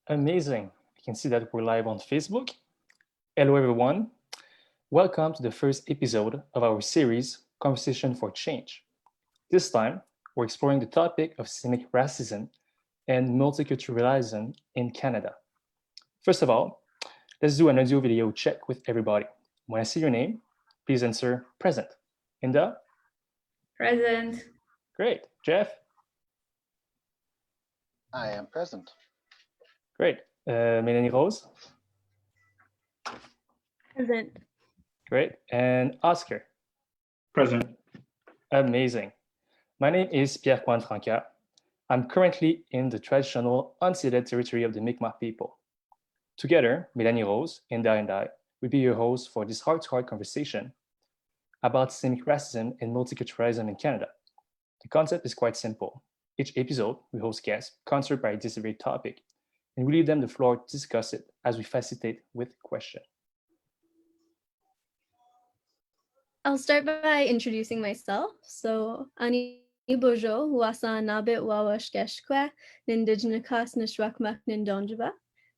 Amazing. You can see that we're live on Facebook. Hello, everyone. Welcome to the first episode of our series, Conversation for Change. This time, we're exploring the topic of systemic racism and multiculturalism in Canada. First of all, let's do an audio video check with everybody. When I say your name, please answer present. Inda? Present. Great. Jeff? I am present. Great. Melanie-Rose? Present. Great. And Oscar? Present. Amazing. My name is Pierre-Quan. I'm currently in the traditional unceded territory of the Mi'kmaq people. Together, Melanie-Rose, Inda, and I will be your hosts for this heart-to-heart conversation about systemic racism and multiculturalism in Canada. The concept is quite simple. Each episode, we host guests concerned by a disparate topic, and we leave them the floor to discuss it as we facilitate with questions. I'll start by introducing myself. So, Ani Bojo, Wasan Nabit Wawashkeshkwe, Nindigenous Nishwakmak Nindonjaba.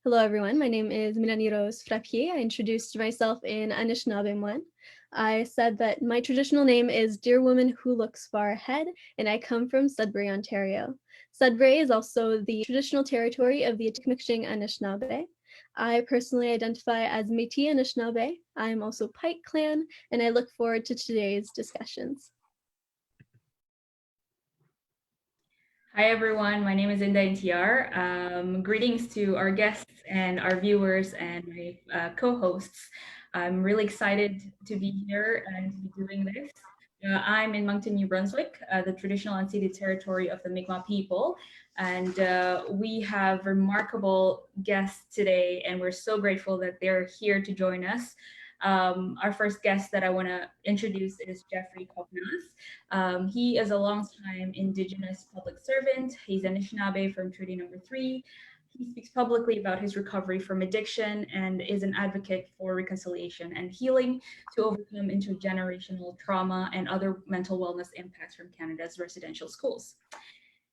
Hello, everyone. My name is Melanie-Rose Frappier. I introduced myself in Anishinaabe 1. I said that my traditional name is Dear Woman Who Looks Far Ahead, and I come from Sudbury, Ontario. Sudbury is also the traditional territory of the Atikomiksing Anishinaabe. I personally identify as Métis Anishinaabe. I am also Pike Clan, and I look forward to today's discussions. Hi, everyone. My name is Inda and TR. Greetings to our guests and our viewers and my co-hosts. I'm really excited to be here and to be doing this. I'm in Moncton, New Brunswick, the traditional unceded territory of the Mi'kmaq people. And we have remarkable guests today, and we're so grateful that they're here to join us. Our first guest that I want to introduce is Jeffrey Copenace. He is a longtime Indigenous public servant. He's Anishinaabe from Treaty Number 3. He speaks publicly about his recovery from addiction and is an advocate for reconciliation and healing to overcome intergenerational trauma and other mental wellness impacts from Canada's residential schools.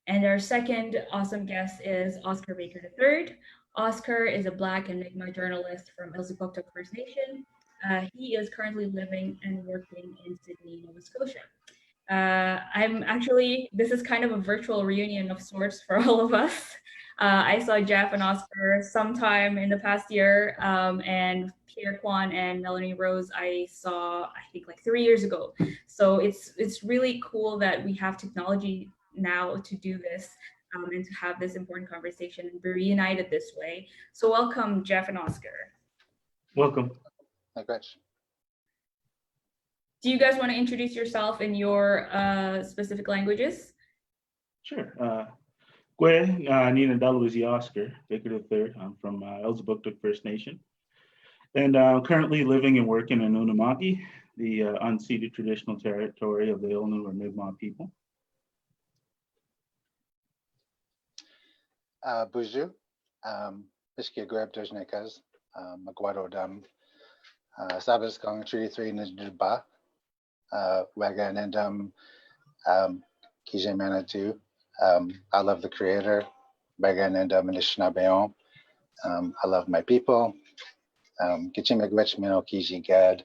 And our second awesome guest is Oscar Baker III. Oscar is a Black and Mi'kmaq journalist from Elsipogtog First Nation. He is currently living and working in Sydney, Nova Scotia. This is kind of a virtual reunion of sorts for all of us. I saw Jeff and Oscar sometime in the past year, and Pierre-Quan and Melanie-Rose I saw, I think, like 3 years ago. So it's really cool that we have technology now to do this and to have this important conversation and be reunited this way. So welcome, Jeff and Oscar. Welcome. Thanks. Do you guys want to introduce yourself in your specific languages? Sure. Gwe Nina Dalawisi Oscar Baker III. I'm from Elsipogtog First Nation. And I'm currently living and working in Unamaki, the unceded traditional territory of the Illinois or Mi'kmaq people. Buju, Ishkia Greb Dojnekas, Maguado Dam, Sabas Gong Treaty 3 Nijba, Wagan and Kije Manitou. I love the Creator, Wagan and Anishinaabe. I love my people. Kichimegwech Mino Kiji Gad.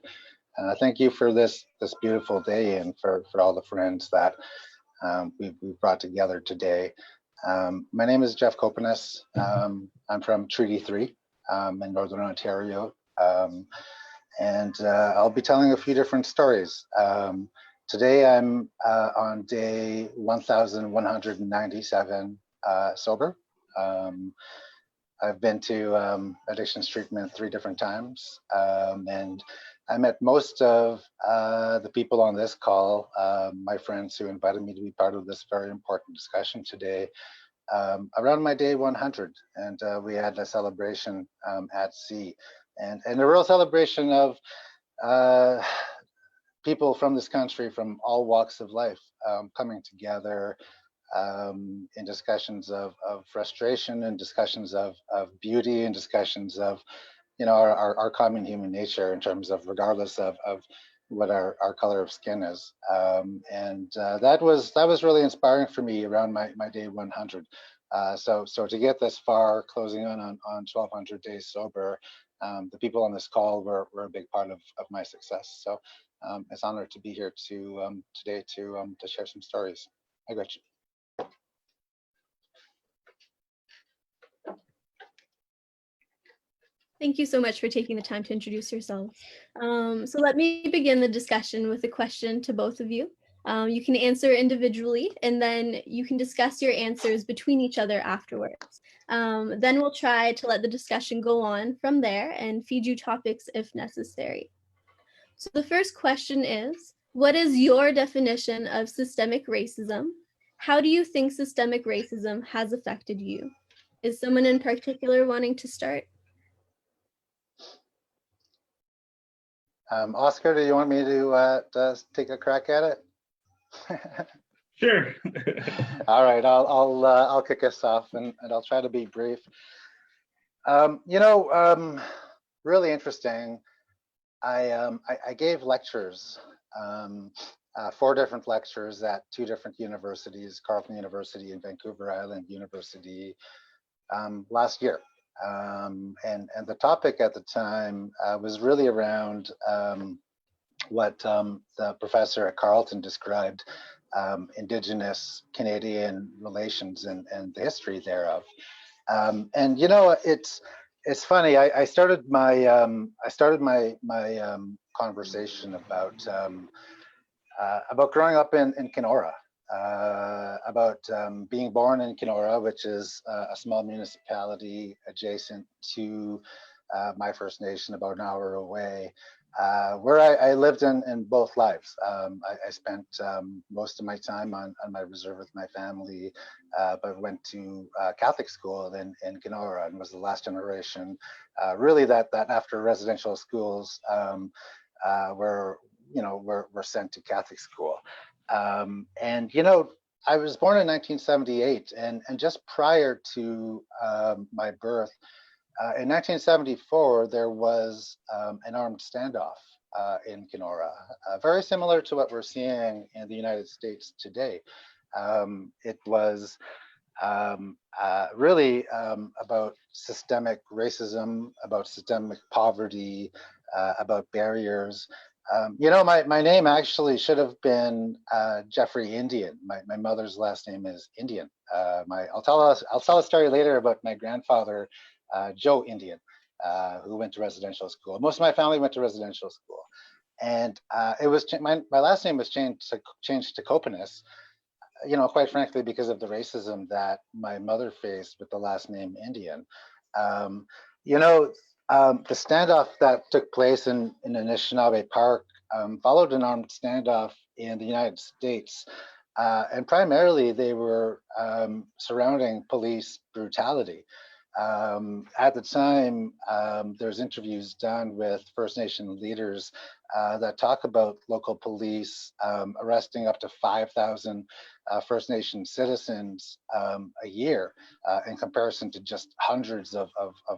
Thank you for this beautiful day and for all the friends that we've brought together today. My name is Jeff Copenace. I'm from Treaty 3 in Northern Ontario. And I'll be telling a few different stories. Today I'm on day 1,197 sober. I've been to addictions treatment 3 different times. And I met most of the people on this call, my friends who invited me to be part of this very important discussion today, around my day 100. And we had a celebration at sea. And a real celebration of people from this country, from all walks of life, coming together in discussions of frustration and discussions of beauty and discussions of, you know, our common human nature in terms of regardless of what our color of skin is. And that was really inspiring for me around my day 100. So to get this far, closing on 1,200 days sober, the people on this call were a big part of my success. So it's an honor to be here today to share some stories. Hi, Gretchen. Thank you so much for taking the time to introduce yourselves. So let me begin the discussion with a question to both of you. You can answer individually, and then you can discuss your answers between each other afterwards. Then we'll try to let the discussion go on from there and feed you topics if necessary. So the first question is, what is your definition of systemic racism? How do you think systemic racism has affected you? Is someone in particular wanting to start? Oscar, do you want me to take a crack at it? Sure. All right, I'll kick us off, and I'll try to be brief. Really interesting. I gave lectures, 4 different lectures at 2 different universities, Kaufman University and Vancouver Island University, last year. And the topic at the time was really around what the professor at Carleton described, Indigenous Canadian relations and the history thereof. And it's funny. I started my conversation about growing up in Kenora, about being born in Kenora, which is a small municipality adjacent to my First Nation, about an hour away, where I lived in both lives. I spent most of my time on my reserve with my family, but went to Catholic school in Kenora, and was the last generation, really that after residential schools were sent to Catholic school. And I was born in 1978, and just prior to my birth, in 1974, there was an armed standoff in Kenora, very similar to what we're seeing in the United States today. It was really about systemic racism, about systemic poverty, about barriers. My name actually should have been Jeffrey Indian. My mother's last name is Indian. I'll tell a story later about my grandfather, Joe Indian, who went to residential school. Most of my family went to residential school, and it was my last name was changed to Copenace. Quite frankly, because of the racism that my mother faced with the last name Indian. The standoff that took place in Anishinaabe Park followed an armed standoff in the United States. And primarily they were surrounding police brutality. At the time, there's interviews done with First Nation leaders that talk about local police arresting up to 5,000 First Nation citizens a year, in comparison to just hundreds of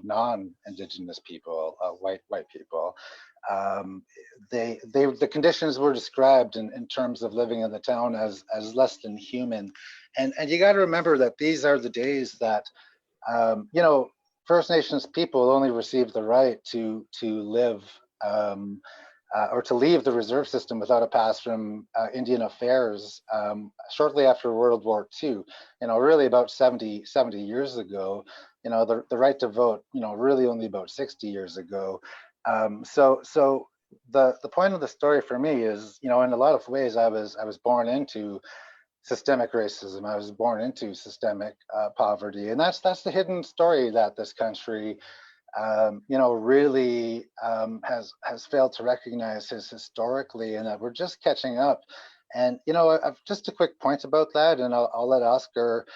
non-Indigenous people, white people. The conditions were described in terms of living in the town as less than human, and you got to remember that these are the days that First Nations people only received the right to live or to leave the reserve system without a pass from Indian Affairs shortly after World War II. Really about 70 years ago. The right to vote. Really only about 60 years ago. So the point of the story for me is, in a lot of ways, I was born into systemic racism. I was born into systemic poverty, and that's the hidden story that this country, really has failed to recognize historically, and that we're just catching up. And just a quick point about that, and I'll let Oscar,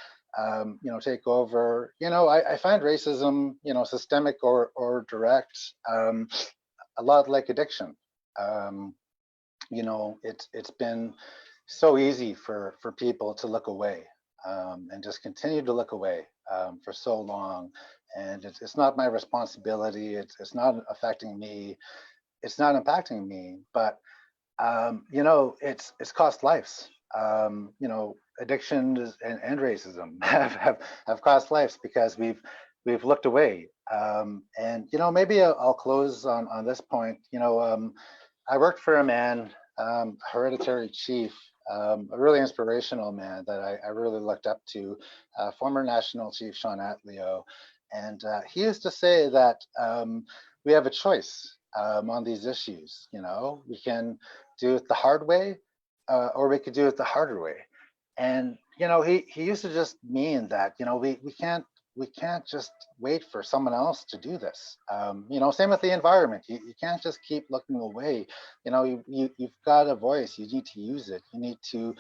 take over. I find racism, systemic or direct, a lot like addiction. It's been so easy for people to look away and just continue to look away for so long. And it's not my responsibility. It's not affecting me. It's not impacting me. But, it's cost lives. you know, addiction and racism have cost lives because we've looked away. And you know, maybe I'll close on this point. You know, I worked for a man, hereditary chief, a really inspirational man that I really looked up to, former National Chief Sean Atleo. And he used to say that we have a choice on these issues. You know, we can do it the hard way, or we could do it the harder way. And you know, he used to just mean that, you know, we can't just wait for someone else to do this. You know, same with the environment. You can't just keep looking away. You know, you've got a voice. You need to use it. You need to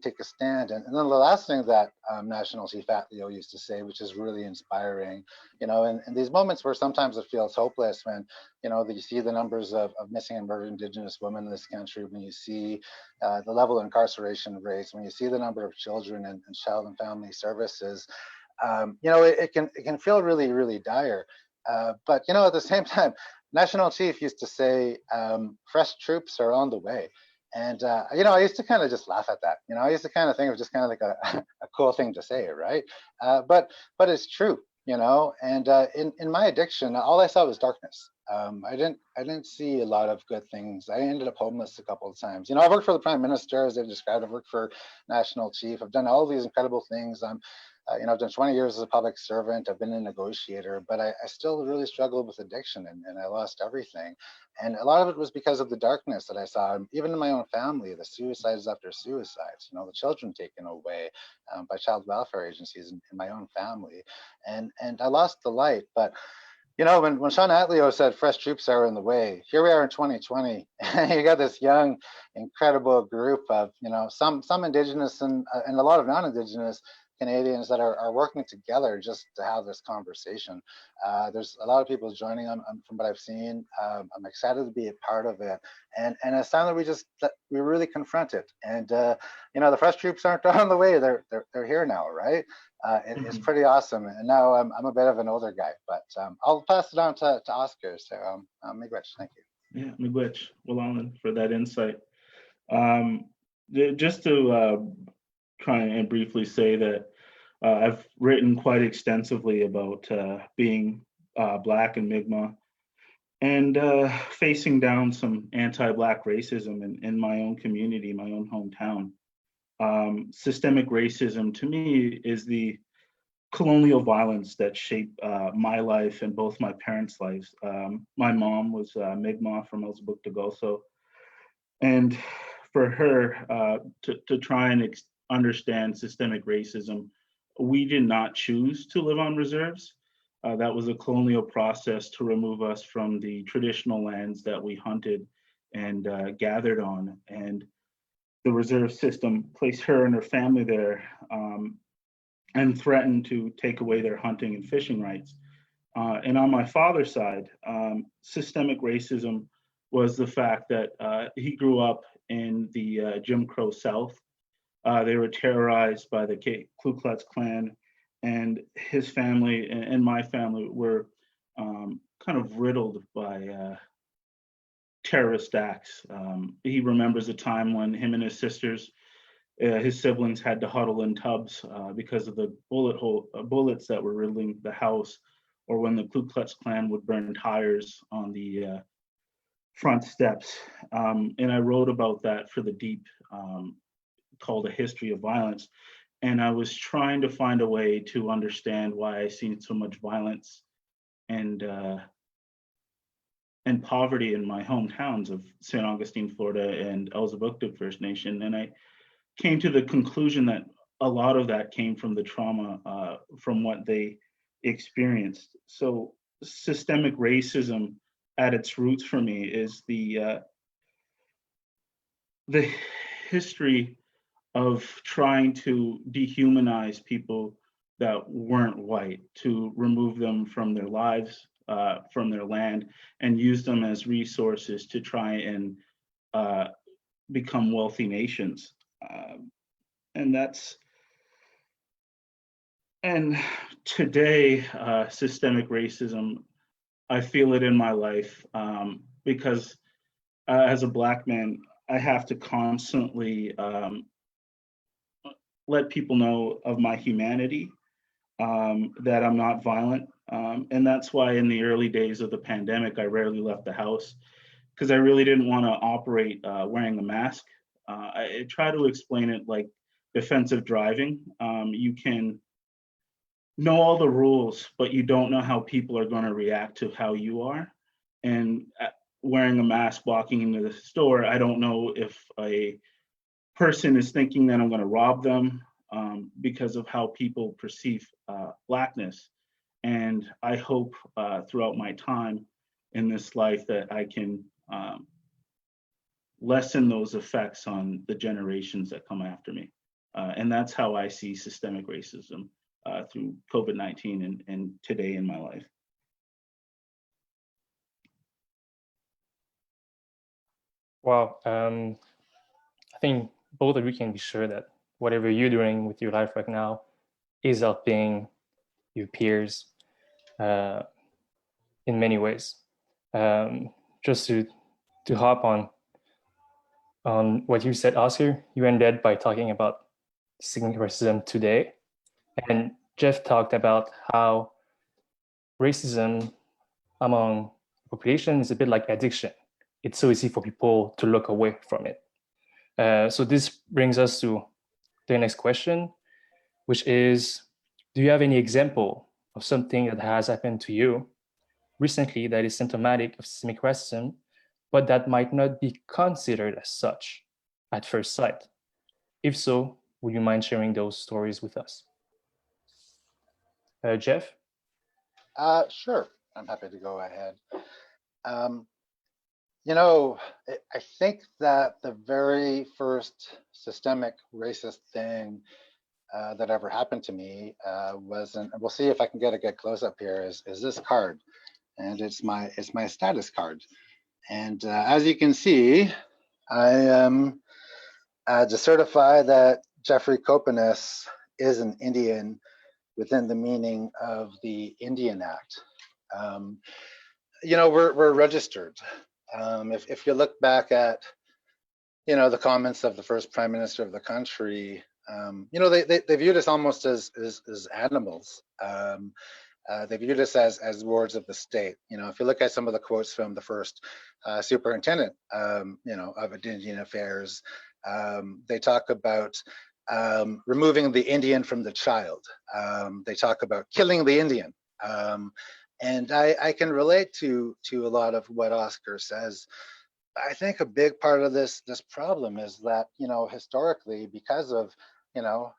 take a stand. And then the last thing that National Chief Atleo used to say, which is really inspiring, you know, in these moments where sometimes it feels hopeless, when, you know, that you see the numbers of missing and murdered Indigenous women in this country, when you see the level of incarceration rates, when you see the number of children in child and family services, you know, it can feel really, really dire. But, you know, at the same time, National Chief used to say, fresh troops are on the way. And, you know, I used to kind of just laugh at that. You know, I used to kind of think it was just kind of like a cool thing to say, right? But it's true, you know, and in my addiction, all I saw was darkness. I didn't see a lot of good things. I ended up homeless a couple of times. You know, I've worked for the Prime Minister, as they've described. I've worked for National Chief. I've done all these incredible things. You know, I've done 20 years as a public servant. I've been a negotiator, but I still really struggled with addiction, and I lost everything. And a lot of it was because of the darkness that I saw, even in my own family, the suicides after suicides, you know, the children taken away by child welfare agencies in my own family. And I lost the light. But you know, when Sean Atleo said fresh troops are in the way, here we are in 2020, and you got this young, incredible group of, you know, some Indigenous and a lot of non-Indigenous Canadians that are working together just to have this conversation. There's a lot of people joining them from what I've seen. I'm excited to be a part of it, and it's time that we really confront it. And you know, the fresh troops aren't on the way; they're here now, right? It's pretty awesome. And now I'm a bit of an older guy, but I'll pass it on to Oscar. So Miigwech, thank you. Yeah, Miigwech, Walalan, for that insight. Just to try and briefly say that I've written quite extensively about being Black and Mi'kmaq, and facing down some anti-Black racism in my own community, my own hometown. Systemic racism, to me, is the colonial violence that shaped my life and both my parents' lives. My mom was Mi'kmaq from Elsipogtog, and for her to try and understand systemic racism, we did not choose to live on reserves. That was a colonial process to remove us from the traditional lands that we hunted and gathered on. And the reserve system placed her and her family there and threatened to take away their hunting and fishing rights. And on my father's side, systemic racism was the fact that he grew up in the Jim Crow South. They were terrorized by the Ku Klux Klan, and his family and my family were kind of riddled by terrorist acts. He remembers a time when him and his sisters, his siblings, had to huddle in tubs because of the bullets that were riddling the house, or when the Ku Klux Klan would burn tires on the front steps. And I wrote about that for The Deep, called A History of Violence. And I was trying to find a way to understand why I seen so much violence and poverty in my hometowns of St. Augustine, Florida, and Elsipogtog First Nation. And I came to the conclusion that a lot of that came from the trauma from what they experienced. So systemic racism at its roots for me is the history of trying to dehumanize people that weren't white, to remove them from their lives, from their land, and use them as resources to try and become wealthy nations. And today, systemic racism, I feel it in my life because as a Black man, I have to constantly let people know of my humanity, that I'm not violent. And that's why in the early days of the pandemic, I rarely left the house, because I really didn't want to operate wearing a mask. I try to explain it like defensive driving. You can know all the rules, but you don't know how people are going to react to how you are. And wearing a mask walking into the store, I don't know if a person is thinking that I'm going to rob them, because of how people perceive Blackness. And I hope throughout my time in this life that I can lessen those effects on the generations that come after me. And that's how I see systemic racism through COVID-19 and today in my life. Wow. I think both of you can be sure that whatever you're doing with your life right now is helping your peers in many ways. Just to hop on what you said, Oscar, you ended by talking about systemic racism today. And Jeff talked about how racism among the population is a bit like addiction. It's so easy for people to look away from it. So this brings us to the next question, which is, do you have any example of something that has happened to you recently that is symptomatic of systemic racism, but that might not be considered as such at first sight? If so, would you mind sharing those stories with us? Jeff? Sure, I'm happy to go ahead. You know, I think that the very first systemic racist thing that ever happened to me was, and we'll see if I can get a good close up here, is this card, and it's my status card. And as you can see, I am to certify that Jeffrey Copenace is an Indian within the meaning of the Indian Act. You know, we're registered. If you look back at, you know, the comments of the first prime minister of the country, you know, they viewed us almost as animals. They viewed us as wards of the state. You know, if you look at some of the quotes from the first superintendent, you know, of Indian Affairs, they talk about removing the Indian from the child. They talk about killing the Indian. And I can relate to a lot of what Oscar says. I think a big part of this problem is that, you know, historically, because of, you know,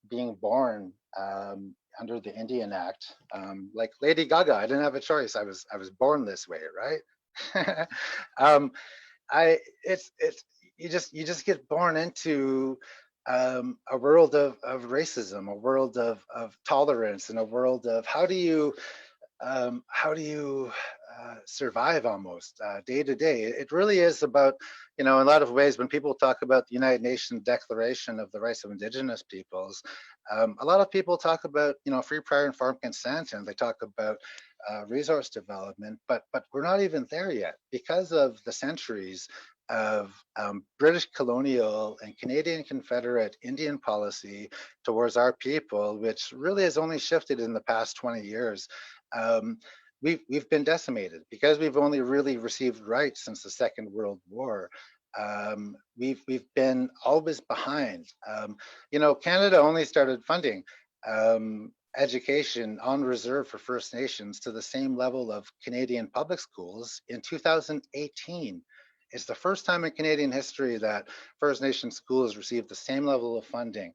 being born under the Indian Act, like Lady Gaga, I didn't have a choice. I was born this way, right? You just get born into a world of racism, a world of tolerance, and a world of how do you survive almost day to day. It really is about, you know, in a lot of ways, when people talk about the United Nations Declaration of the Rights of Indigenous Peoples, a lot of people talk about, you know, free, prior, informed consent, and they talk about resource development, but we're not even there yet because of the centuries of British colonial and Canadian Confederate Indian policy towards our people, which really has only shifted in the past 20 years. We've been decimated because we've only really received rights since the Second World War. We've been always behind. You know, Canada only started funding education on reserve for First Nations to the same level of Canadian public schools in 2018. It's the first time in Canadian history that First Nation schools received the same level of funding.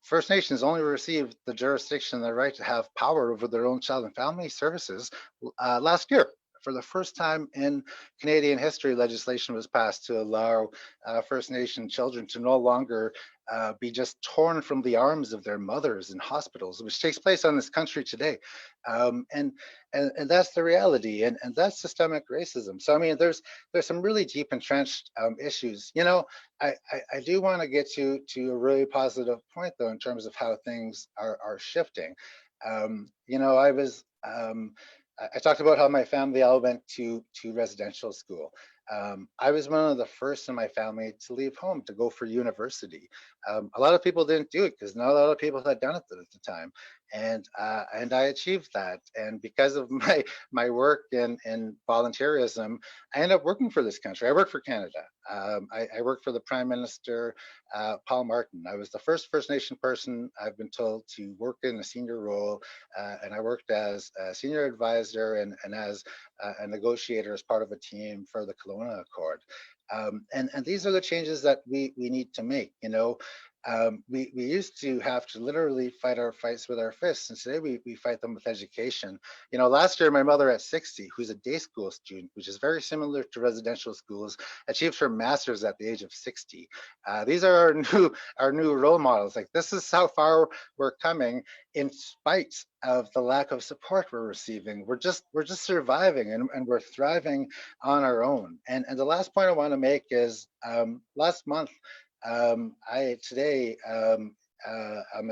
First Nations only received the jurisdiction and the right to have power over their own child and family services last year. For the first time in Canadian history, legislation was passed to allow First Nation children to no longer be just torn from the arms of their mothers in hospitals, which takes place on this country today. And that's the reality, and that's systemic racism. So I mean, there's some really deep entrenched issues. You know, I do want to get to a really positive point though, in terms of how things are shifting. You know, I talked about how my family all went to residential school. I was one of the first in my family to leave home to go for university. A lot of people didn't do it because not a lot of people had done it at the time, and I achieved that. And because of my work in volunteerism, I ended up working for this country. I work for Canada. I worked for the Prime Minister, Paul Martin. I was the first First Nation person I've been told to work in a senior role, and I worked as a senior advisor and as a negotiator as part of a team for the Kelowna Accord. And these are the changes that we need to make. We used to have to literally fight our fights with our fists, and today we fight them with education. Last year, my mother at 60, who's a day school student, which is very similar to residential schools, achieved her master's at the age of 60. These are our new role models. Like, this is how far we're coming in spite of the lack of support we're receiving. We're just surviving, and we're thriving on our own. And the last point I want to make is last month, I'm a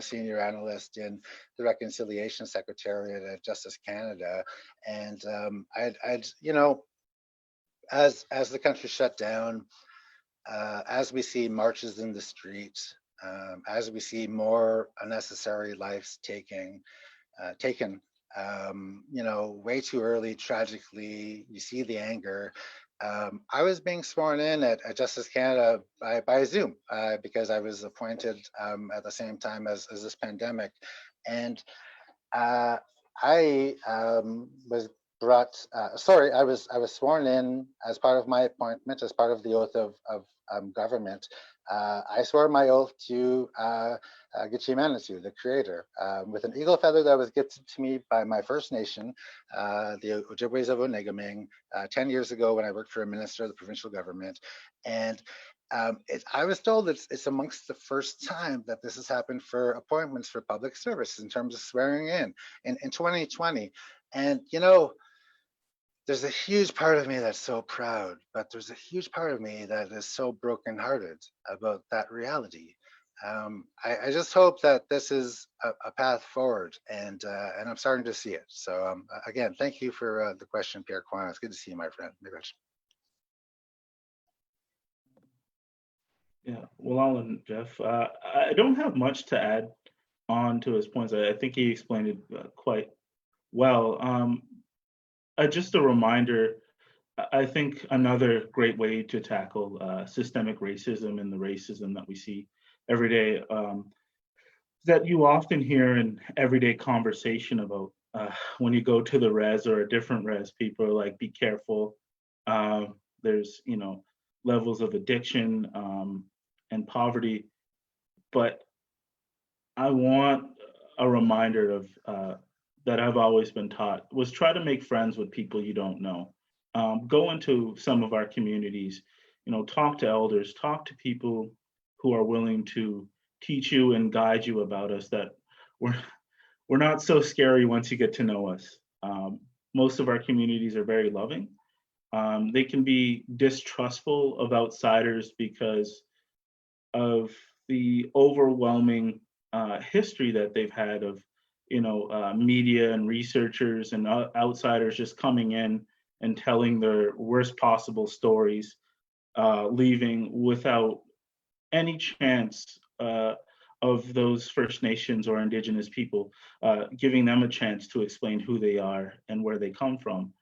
senior analyst in the Reconciliation Secretariat at Justice Canada, and as the country shut down, as we see marches in the streets, as we see more unnecessary lives taken, way too early, tragically, you see the anger. I was being sworn in at Justice Canada by Zoom because I was appointed at the same time as this pandemic. And I was I was sworn in as part of my appointment, as part of the oath of government. I swore my oath to Gitche Manitou, the creator, with an eagle feather that was gifted to me by my First Nation, the Ojibways of Onegaming, 10 years ago when I worked for a minister of the provincial government. And I was told it's amongst the first time that this has happened for appointments for public service in terms of swearing in 2020. And, there's a huge part of me that's so proud, but there's a huge part of me that is so brokenhearted about that reality. I just hope that this is a path forward, and I'm starting to see it. So again, thank you for the question, Pierre-Quan. It's good to see you, my friend. Yeah, well, Alan, Jeff, I don't have much to add on to his points. I think he explained it quite well. Just a reminder, I think another great way to tackle systemic racism and the racism that we see every day that you often hear in everyday conversation about when you go to the res or a different res, people are like, be careful. There's, levels of addiction and poverty. But I want a reminder of that I've always been taught was try to make friends with people you don't know. Go into some of our communities, talk to elders, talk to people who are willing to teach you and guide you about us, that we're not so scary once you get to know us. Most of our communities are very loving. They can be distrustful of outsiders because of the overwhelming history that they've had of media and researchers and outsiders just coming in and telling their worst possible stories, leaving without any chance of those First Nations or Indigenous people giving them a chance to explain who they are and where they come from.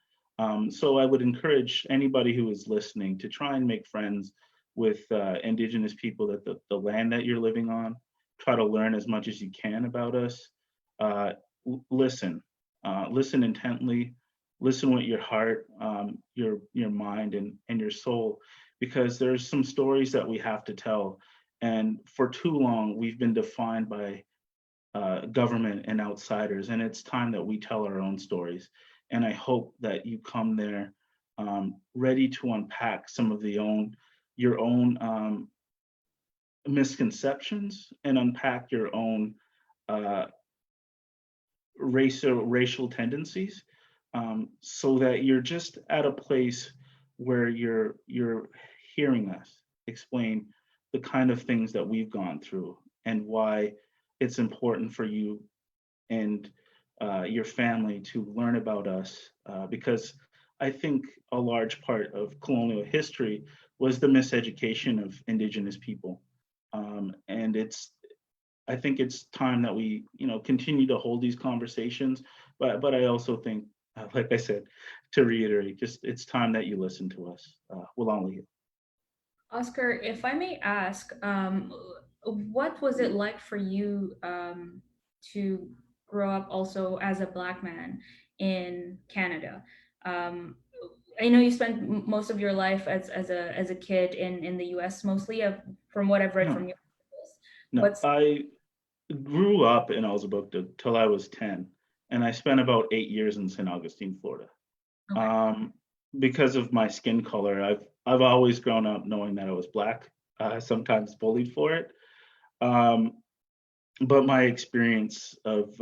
So I would encourage anybody who is listening to try and make friends with Indigenous people, that the land that you're living on. Try to learn as much as you can about us. Listen intently, listen with your heart, your mind and your soul, because there's some stories that we have to tell. And for too long, we've been defined by government and outsiders, and it's time that we tell our own stories. And I hope that you come there ready to unpack some of your own misconceptions and unpack your own racial tendencies, so that you're just at a place where you're hearing us explain the kind of things that we've gone through and why it's important for you and your family to learn about us, because I think a large part of colonial history was the miseducation of Indigenous people. And I think it's time that we, continue to hold these conversations. But I also think, like I said, to reiterate, just it's time that you listen to us. Willali. Oscar, if I may ask, what was it like for you to grow up also as a Black man in Canada? Um, I know you spent most of your life as a kid in the U.S. mostly, from what I've read No, from your articles. no, I grew up in Elsipogtog till I was 10, and I spent about 8 years in St. Augustine, Florida. Okay. Because of my skin color, I've always grown up knowing that I was Black, sometimes bullied for it. But my experience of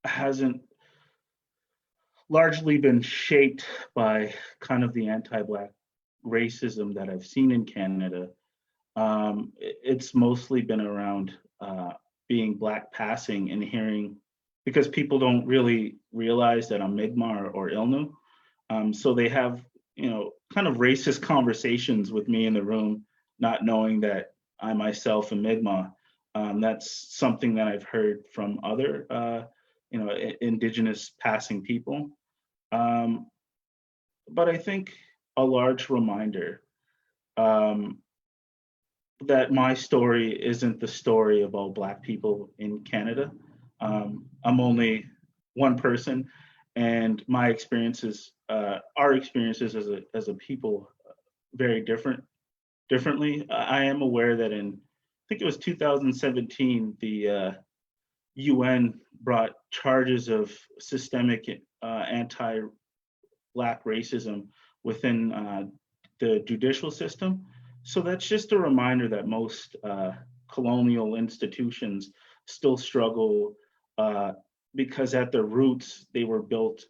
hasn't largely been shaped by kind of the anti-Black racism that I've seen in Canada. It's mostly been around being Black passing and hearing, because people don't really realize that I'm Mi'kmaq or Ilnu. So they have, kind of racist conversations with me in the room, not knowing that I myself am Mi'kmaq. That's something that I've heard from other, Indigenous passing people. But I think a large reminder that my story isn't the story of all Black people in Canada. I'm only one person, and my experiences, our experiences as a people, very differently. I am aware that I think it was 2017, the UN brought charges of systemic anti-Black racism within the judicial system. So that's just a reminder that most colonial institutions still struggle because at their roots they were built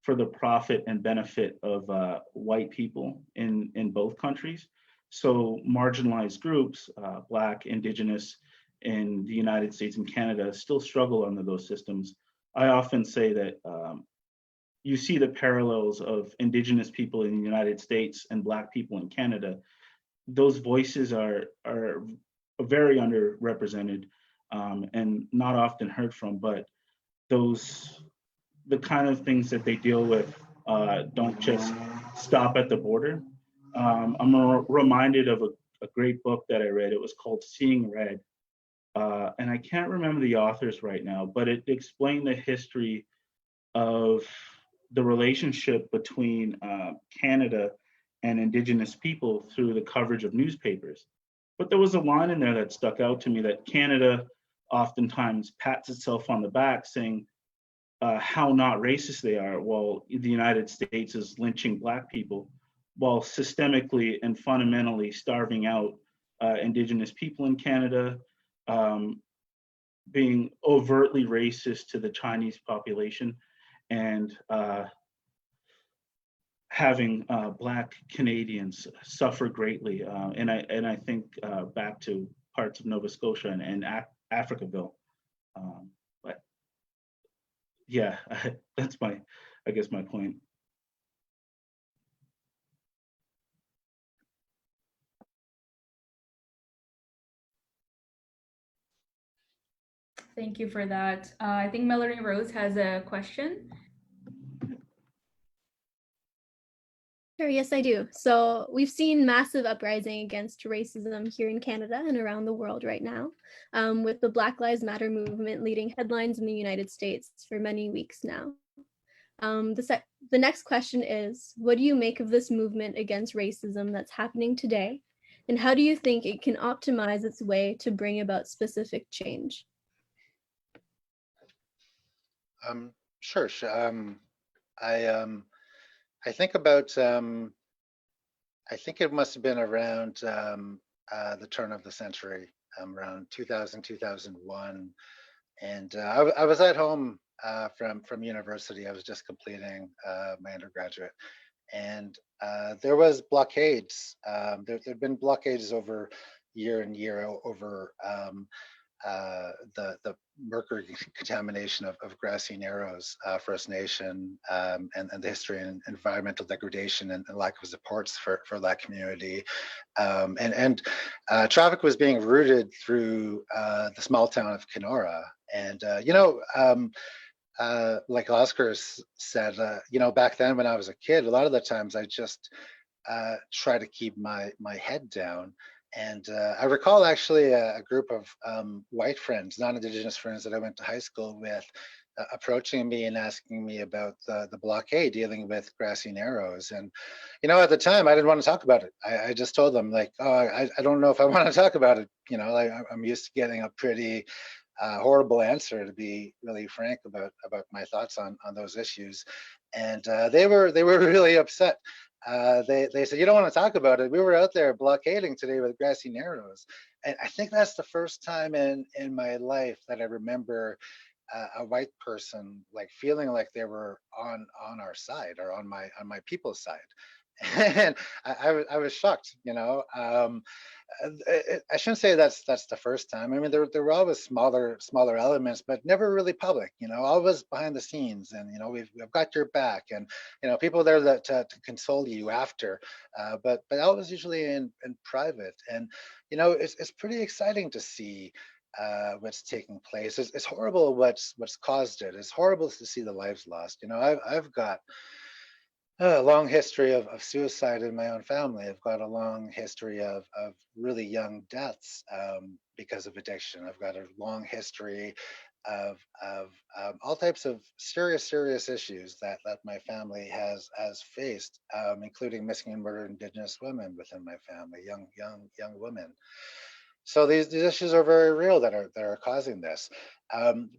for the profit and benefit of white people in both countries. So marginalized groups, Black, Indigenous, in the United States and Canada still struggle under those systems. I often say that you see the parallels of Indigenous people in the United States and Black people in Canada. Those voices are very underrepresented and not often heard from, but the kind of things that they deal with don't just stop at the border. I'm reminded of a great book that I read. It was called Seeing Red. And I can't remember the authors right now, but it explained the history of the relationship between Canada and Indigenous people through the coverage of newspapers. But there was a line in there that stuck out to me, that Canada oftentimes pats itself on the back saying how not racist they are, while the United States is lynching Black people, while systemically and fundamentally starving out Indigenous people in Canada, being overtly racist to the Chinese population, and having Black Canadians suffer greatly. And I think back to parts of Nova Scotia and Africaville. But yeah, that's my point. Thank you for that. I think Melanie-Rose has a question. Sure, yes, I do. So we've seen massive uprising against racism here in Canada and around the world right now, with the Black Lives Matter movement leading headlines in the United States for many weeks now. The next question is, what do you make of this movement against racism that's happening today? And how do you think it can optimize its way to bring about specific change? Sure. I think about, I think it must have been around the turn of the century, around 2000, 2001. And I was at home from university. I was just completing my undergraduate. And there was blockades. There'd been blockades over year and year over the mercury contamination of grassy narrows First Nation, and the history and environmental degradation and lack of supports for that community. Traffic was being routed through the small town of Kenora. And, like Oscar said, back then when I was a kid, a lot of the times I just try to keep my head down. And I recall actually a group of white friends, non-Indigenous friends that I went to high school with, approaching me and asking me about the blockade dealing with grassy narrows. And, at the time I didn't want to talk about it. I just told them like, oh, I don't know if I want to talk about it. Like I'm used to getting a pretty horrible answer, to be really frank about my thoughts on those issues. And they were really upset. They said, you don't want to talk about it. We were out there blockading today with grassy narrows. And I think that's the first time in my life that I remember a white person like feeling like they were on our side or on my people's side. And I was shocked, I shouldn't say that's the first time. I mean, there were always smaller elements, but never really public, always behind the scenes. And, we've got your back, and, people there that to console you after, but always usually in private. And, it's pretty exciting to see what's taking place. It's horrible what's caused it. It's horrible to see the lives lost. I've got a long history of suicide in my own family. I've got a long history of really young deaths because of addiction. I've got a long history of all types of serious issues that my family has faced, including missing and murdered Indigenous women within my family, young women. So these issues are very real that are causing this.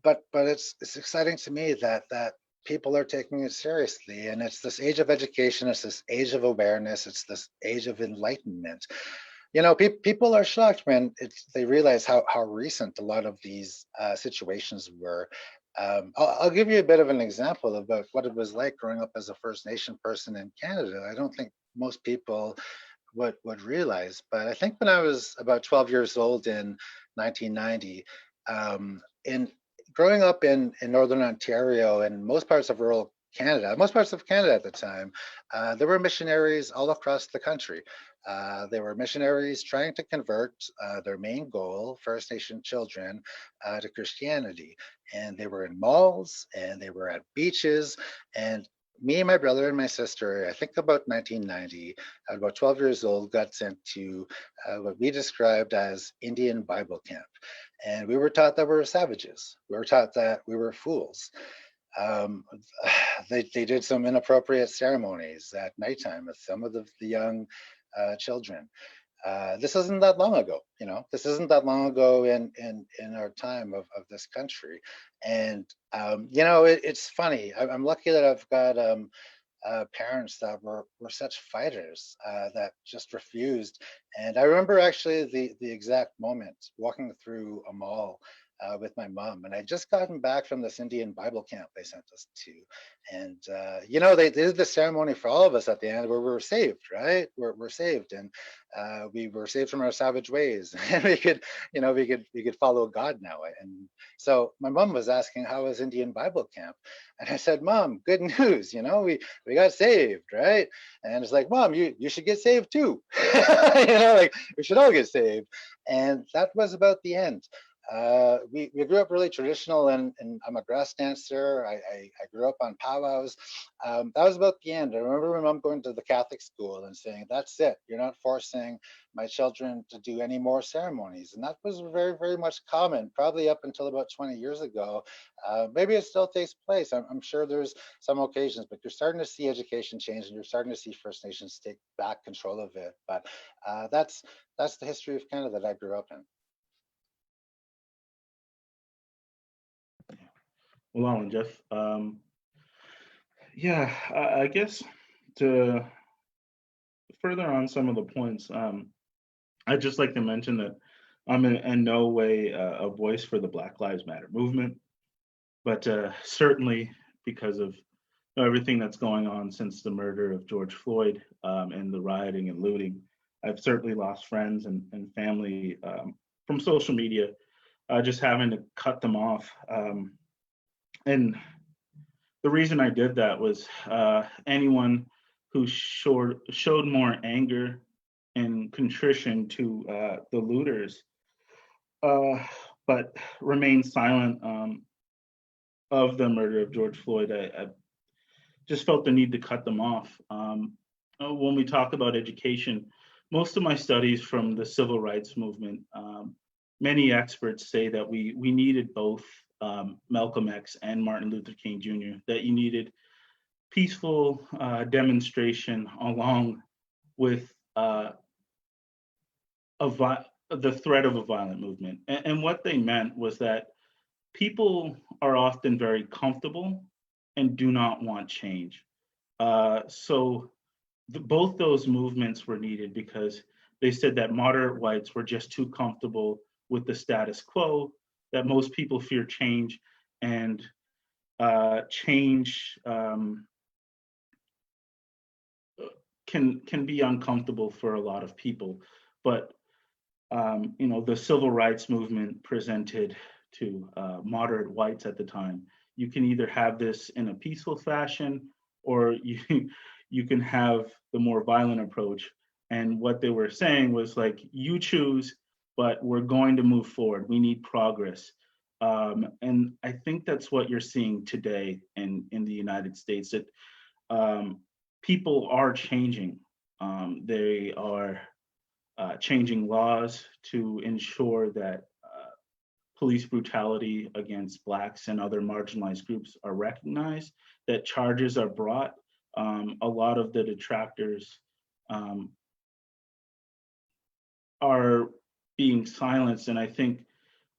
But it's exciting to me that people are taking it seriously, and it's this age of education, it's this age of awareness, it's this age of enlightenment. People are shocked when they realize how recent a lot of these situations were. I'll give you a bit of an example about what it was like growing up as a First Nation person in Canada. I don't think most people would realize, but I think when I was about 12 years old in 1990, growing up in Northern Ontario and most parts of rural Canada, most parts of Canada at the time, there were missionaries all across the country. There were missionaries trying to convert their main goal, First Nation children, to Christianity. And they were in malls and they were at beaches. And me and my brother and my sister, I think about 1990, at about 12 years old, got sent to what we described as Indian Bible camp. And we were taught that we were savages. We were taught that we were fools. They did some inappropriate ceremonies at nighttime with some of the young children. This isn't that long ago, this isn't that long ago in our time of this country. And, it's funny. I'm lucky that I've got parents that were such fighters that just refused. And I remember actually the exact moment walking through a mall with my mom, and I just gotten back from this Indian Bible camp they sent us to. And, they did the ceremony for all of us at the end where we were saved, right? We're saved, and we were saved from our savage ways, and we could follow God now. And so my mom was asking, how was Indian Bible camp? And I said, Mom, good news, we got saved, right? And it's like, Mom, you should get saved too. Like we should all get saved. And that was about the end. We grew up really traditional, and I'm a grass dancer. I grew up on powwows. That was about the end. I remember my mom going to the Catholic school and saying, that's it. You're not forcing my children to do any more ceremonies. And that was very, very much common, probably up until about 20 years ago. Maybe it still takes place. I'm sure there's some occasions, but you're starting to see education change, and you're starting to see First Nations take back control of it. But that's the history of Canada that I grew up in. Well, Alan, Jeff. I guess to further on some of the points, I'd just like to mention that I'm in no way a voice for the Black Lives Matter movement, but certainly because of everything that's going on since the murder of George Floyd and the rioting and looting, I've certainly lost friends and family from social media just having to cut them off. And the reason I did that was anyone who showed more anger and contrition to the looters, but remained silent of the murder of George Floyd, I just felt the need to cut them off. When we talk about education, most of my studies from the civil rights movement, many experts say that we needed both Malcolm X and Martin Luther King Jr., that you needed peaceful demonstration along with the threat of a violent movement. And what they meant was that people are often very comfortable and do not want change. So both those movements were needed because they said that moderate whites were just too comfortable with the status quo, that most people fear change, and change can be uncomfortable for a lot of people. But the civil rights movement presented to moderate whites at the time, you can either have this in a peaceful fashion, or you can have the more violent approach. And what they were saying was like, you choose, but we're going to move forward. We need progress. And I think that's what you're seeing today in the United States, that people are changing. They are changing laws to ensure that police brutality against Blacks and other marginalized groups are recognized, that charges are brought. A lot of the detractors are being silenced, and I think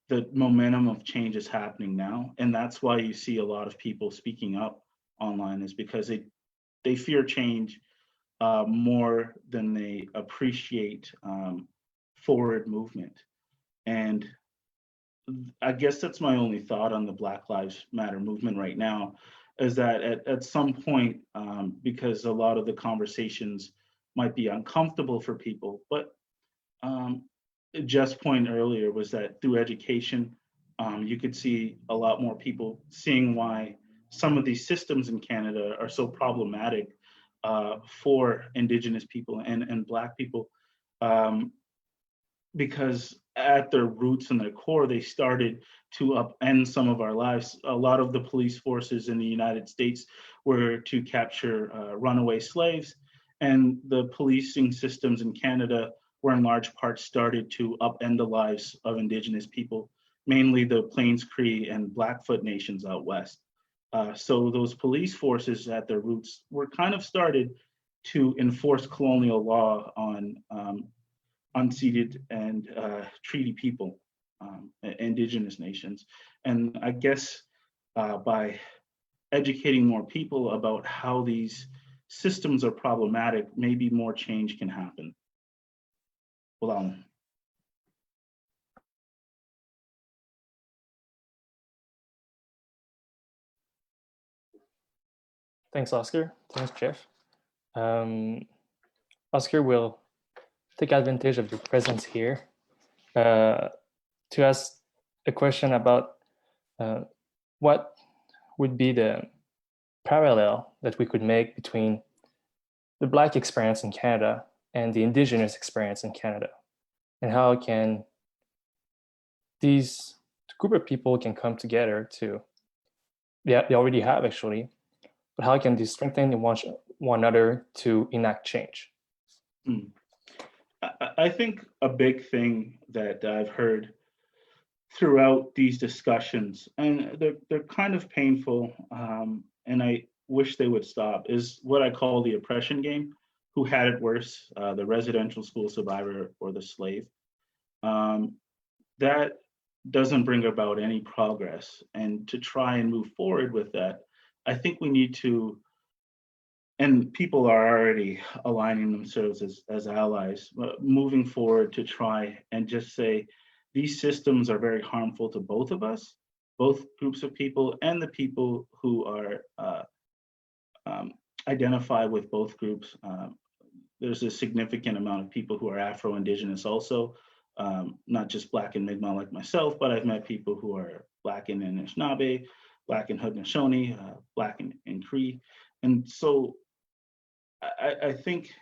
the momentum of change is happening now, and that's why you see a lot of people speaking up online, is because they fear change more than they appreciate forward movement. And I guess that's my only thought on the Black Lives Matter movement right now, is that at some point, because a lot of the conversations might be uncomfortable for people, but Jeff's point earlier was that through education, you could see a lot more people seeing why some of these systems in Canada are so problematic for Indigenous people and Black people, because at their roots and their core, they started to upend some of our lives. A lot of the police forces in the United States were to capture runaway slaves, and the policing systems in Canada were in large part started to upend the lives of Indigenous people, mainly the Plains Cree and Blackfoot nations out west. So those police forces at their roots were kind of started to enforce colonial law on unceded and treaty people, Indigenous nations. And I guess by educating more people about how these systems are problematic, maybe more change can happen. Well, Thanks, Oscar. Thanks, Jeff. Oscar will take advantage of your presence here to ask a question about what would be the parallel that we could make between the Black experience in Canada and the Indigenous experience in Canada, and how can these group of people can come together to, they already have actually, but how can they strengthen one another to enact change? I think a big thing that I've heard throughout these discussions, and they're kind of painful, and I wish they would stop, is what I call the oppression game. Who had it worse, the residential school survivor or the slave? That doesn't bring about any progress. And to try and move forward with that, I think we need to, and people are already aligning themselves as allies, moving forward to try and just say, these systems are very harmful to both of us, both groups of people, and the people who are identify with both groups. There's a significant amount of people who are Afro-Indigenous also. not just Black and Mi'kmaq like myself, but I've met people who are Black in Anishinaabe, Black in Haudenosaunee, Black in Cree. And so I think,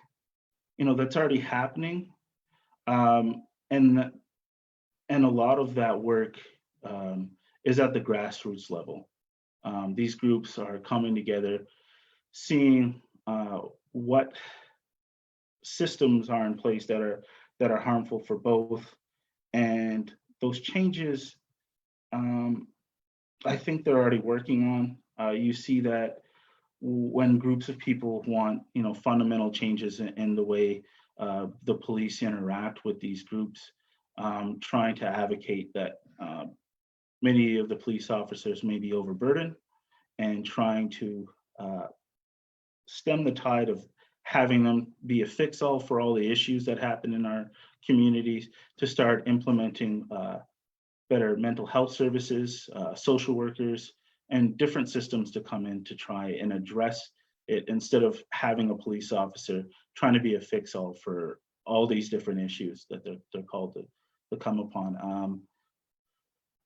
that's already happening. And a lot of that work is at the grassroots level. These groups are coming together, seeing what systems are in place that are harmful for both, and those changes, I think they're already working on. You see that when groups of people want, fundamental changes in the way the police interact with these groups, trying to advocate that many of the police officers may be overburdened, and trying to stem the tide of having them be a fix-all for all the issues that happen in our communities, to start implementing better mental health services, social workers, and different systems to come in to try and address it, instead of having a police officer trying to be a fix-all for all these different issues that they're called to come upon.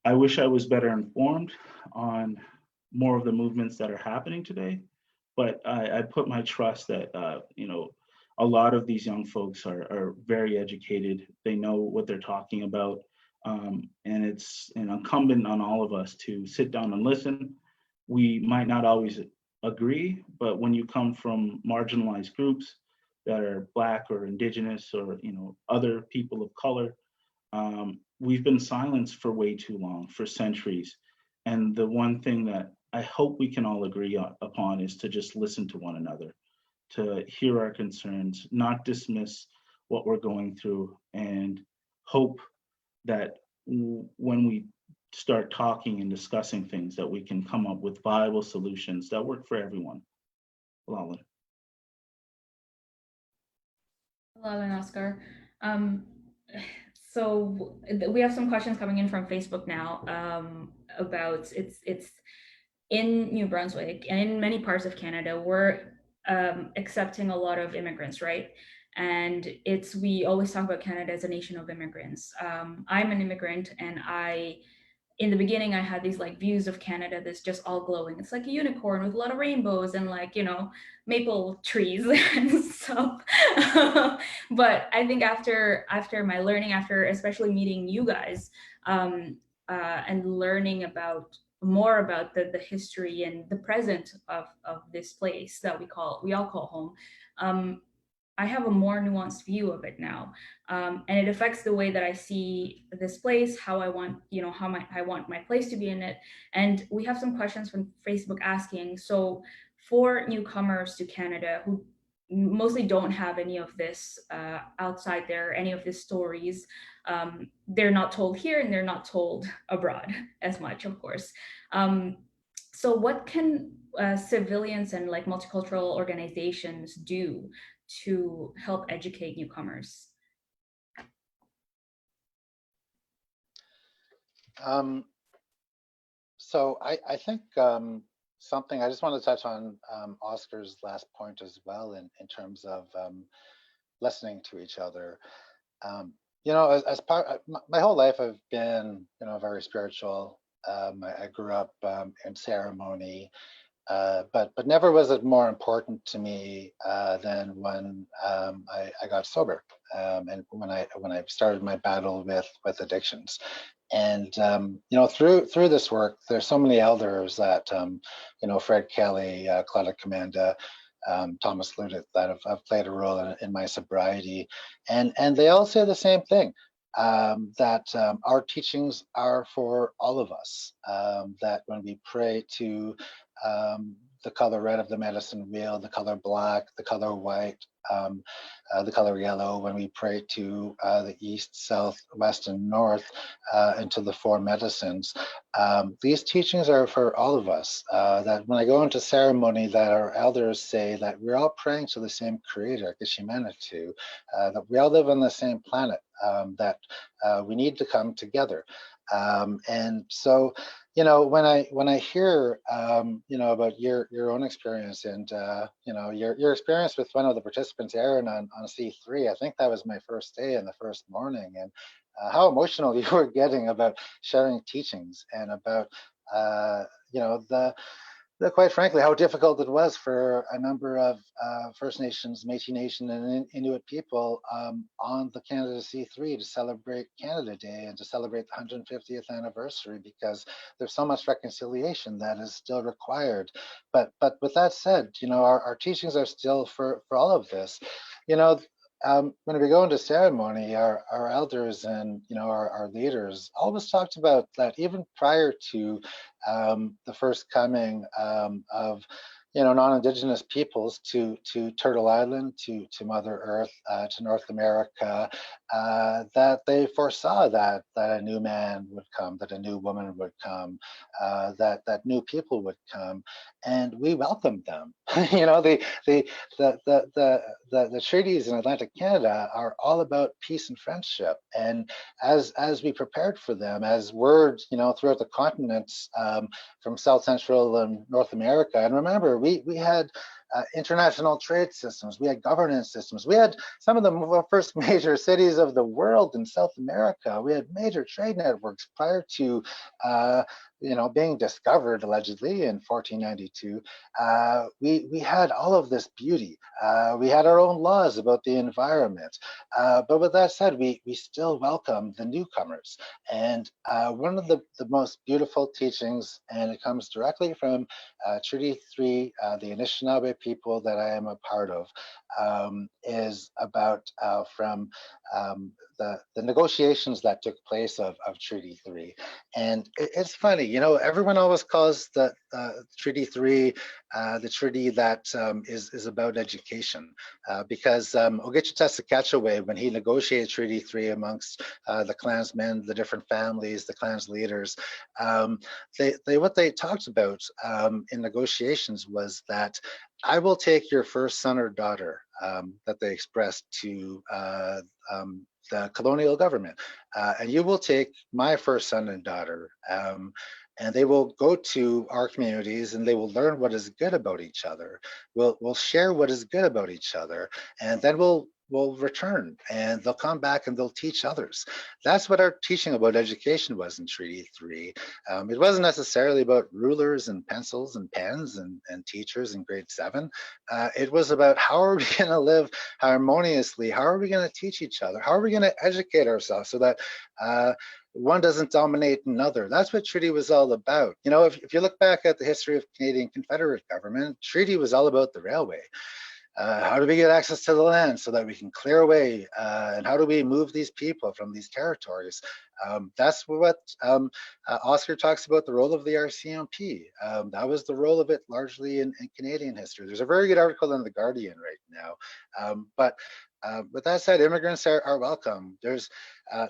I wish I was better informed on more of the movements that are happening today, but I put my trust that a lot of these young folks are very educated. They know what they're talking about, and it's incumbent on all of us to sit down and listen. We might not always agree, but when you come from marginalized groups that are Black or Indigenous or other people of color, we've been silenced for way too long, for centuries. And the one thing that I hope we can all agree upon is to just listen to one another, to hear our concerns, not dismiss what we're going through, and hope that when we start talking and discussing things, that we can come up with viable solutions that work for everyone. Lala. Hello, and Oscar. So we have some questions coming in from Facebook now about it's in New Brunswick and in many parts of Canada, we're accepting a lot of immigrants, right? And we always talk about Canada as a nation of immigrants. I'm an immigrant, and in the beginning, I had these views of Canada that's just all glowing. It's like a unicorn with a lot of rainbows and maple trees and stuff. But I think after my learning, after especially meeting you guys, and learning more about the history and the present of this place that we all call home, I have a more nuanced view of it now, and it affects the way that I see this place, how I want, I want my place to be in it. And we have some questions from Facebook asking, so for newcomers to Canada who mostly don't have any of this outside there, any of these stories, they're not told here and they're not told abroad as much, of course. So what can civilians and multicultural organizations do to help educate newcomers? So I think something I just want to touch on Oscar's last point as well, in terms of listening to each other. As part my whole life I've been very spiritual. I grew up in ceremony. But never was it more important to me than when I got sober, and when I started my battle with addictions. And through this work, there's so many elders that Fred Kelly, Claudia Commanda, Thomas Ludick, that have played a role in my sobriety, and they all say the same thing. That our teachings are for all of us, that when we pray to the color red of the medicine wheel, the color black, the color white, the color yellow, when we pray to the east, south, west, and north, and to the four medicines, these teachings are for all of us. That when I go into ceremony, that our elders say that we're all praying to the same creator, Kishimanatu, that we all live on the same planet, that we need to come together. And so, when I hear, about your own experience and, your experience with one of the participants, Aaron, on C3, I think that was my first day and the first morning. And how emotional you were getting about sharing teachings and about, you know, quite frankly, how difficult it was for a number of First Nations, Métis Nation, and Inuit people on the Canada C3 to celebrate Canada Day and to celebrate the 150th anniversary, because there's so much reconciliation that is still required. But with that said, you know, our teachings are still for all of this. You know, when we go into ceremony, our elders and, you know, our leaders always talked about that even prior to the first coming of, you know, non-Indigenous peoples to Turtle Island, to Mother Earth, to North America, that they foresaw that a new man would come, that a new woman would come, that new people would come, and we welcomed them. You know, the treaties in Atlantic Canada are all about peace and friendship, and as we prepared for them, as word, you know, throughout the continents, from South Central and North America. And remember, we had international trade systems, we had governance systems, we had some of the first major cities of the world in South America. We had major trade networks prior to you know, being discovered allegedly in 1492. We had all of this beauty. We had our own laws about the environment. But with that said, we still welcome the newcomers. And one of the most beautiful teachings, and it comes directly from Treaty 3, the Anishinaabe people that I am a part of, is about from the negotiations that took place of Treaty 3. And it's funny, you know, everyone always calls the Treaty 3 the treaty that is about education, because Ogeechee-Tessakatchaway, when he negotiated Treaty 3 amongst the clansmen, the different families, the clans leaders, what they talked about in negotiations was that I will take your first son or daughter, that they expressed to the colonial government, and you will take my first son and daughter, and they will go to our communities and they will learn what is good about each other. We'll share what is good about each other, and then we'll return and they'll come back and they'll teach others. That's what our teaching about education was in Treaty 3. It wasn't necessarily about rulers and pencils and pens and teachers in grade 7. It was about how are we going to live harmoniously? How are we going to teach each other? How are we going to educate ourselves so that one doesn't dominate another? That's what treaty was all about. You know, if you look back at the history of Canadian Confederate government, treaty was all about the railway. How do we get access to the land so that we can clear away? And how do we move these people from these territories? That's what Oscar talks about, the role of the RCMP. That was the role of it largely in Canadian history. There's a very good article in The Guardian right now. But with that said, immigrants are welcome. There's,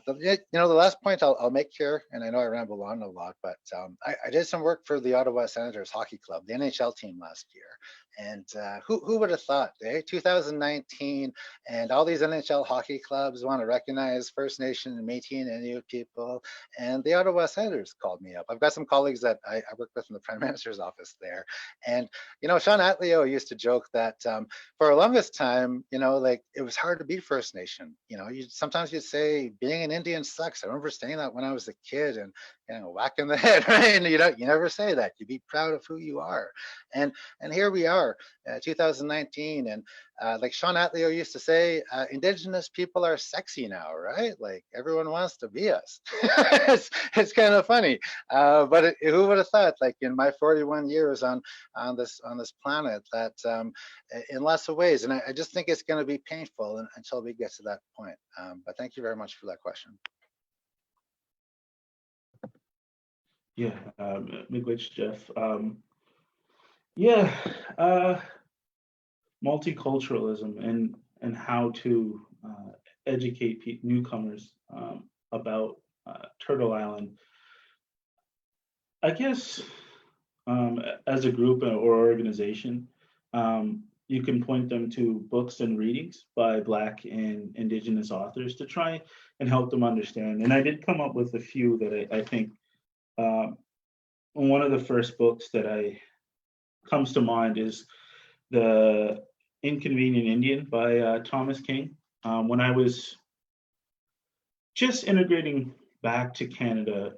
you know, the last point I'll make here, and I know I ramble on a lot, but I did some work for the Ottawa Senators Hockey Club, the NHL team last year. And who would have thought, 2019, and all these NHL hockey clubs want to recognize First Nation and Métis and Inuit people, and the Ottawa Senators called me up. I've got some colleagues that I work with in the Prime Minister's office there. And, you know, Sean Atleo used to joke that for the longest time, you know, like it was hard to be First Nation. You know, sometimes you'd say being an Indian sucks. I remember saying that when I was a kid and, you know, whack in the head, right? And you never say that. You be proud of who you are. And here we are, 2019, and like Sean Atleo used to say, Indigenous people are sexy now, right? Like everyone wants to be us. it's kind of funny, but who would have thought? Like in my 41 years on this planet, that in lots of ways, and I just think it's going to be painful until we get to that point. But thank you very much for that question. Yeah, miigwech, Jeff. Multiculturalism and how to educate newcomers about Turtle Island. I guess as a group or organization, you can point them to books and readings by Black and Indigenous authors to try and help them understand. And I did come up with a few that I think one of the first books that comes to mind is The Inconvenient Indian by Thomas King. When I was just integrating back to Canada,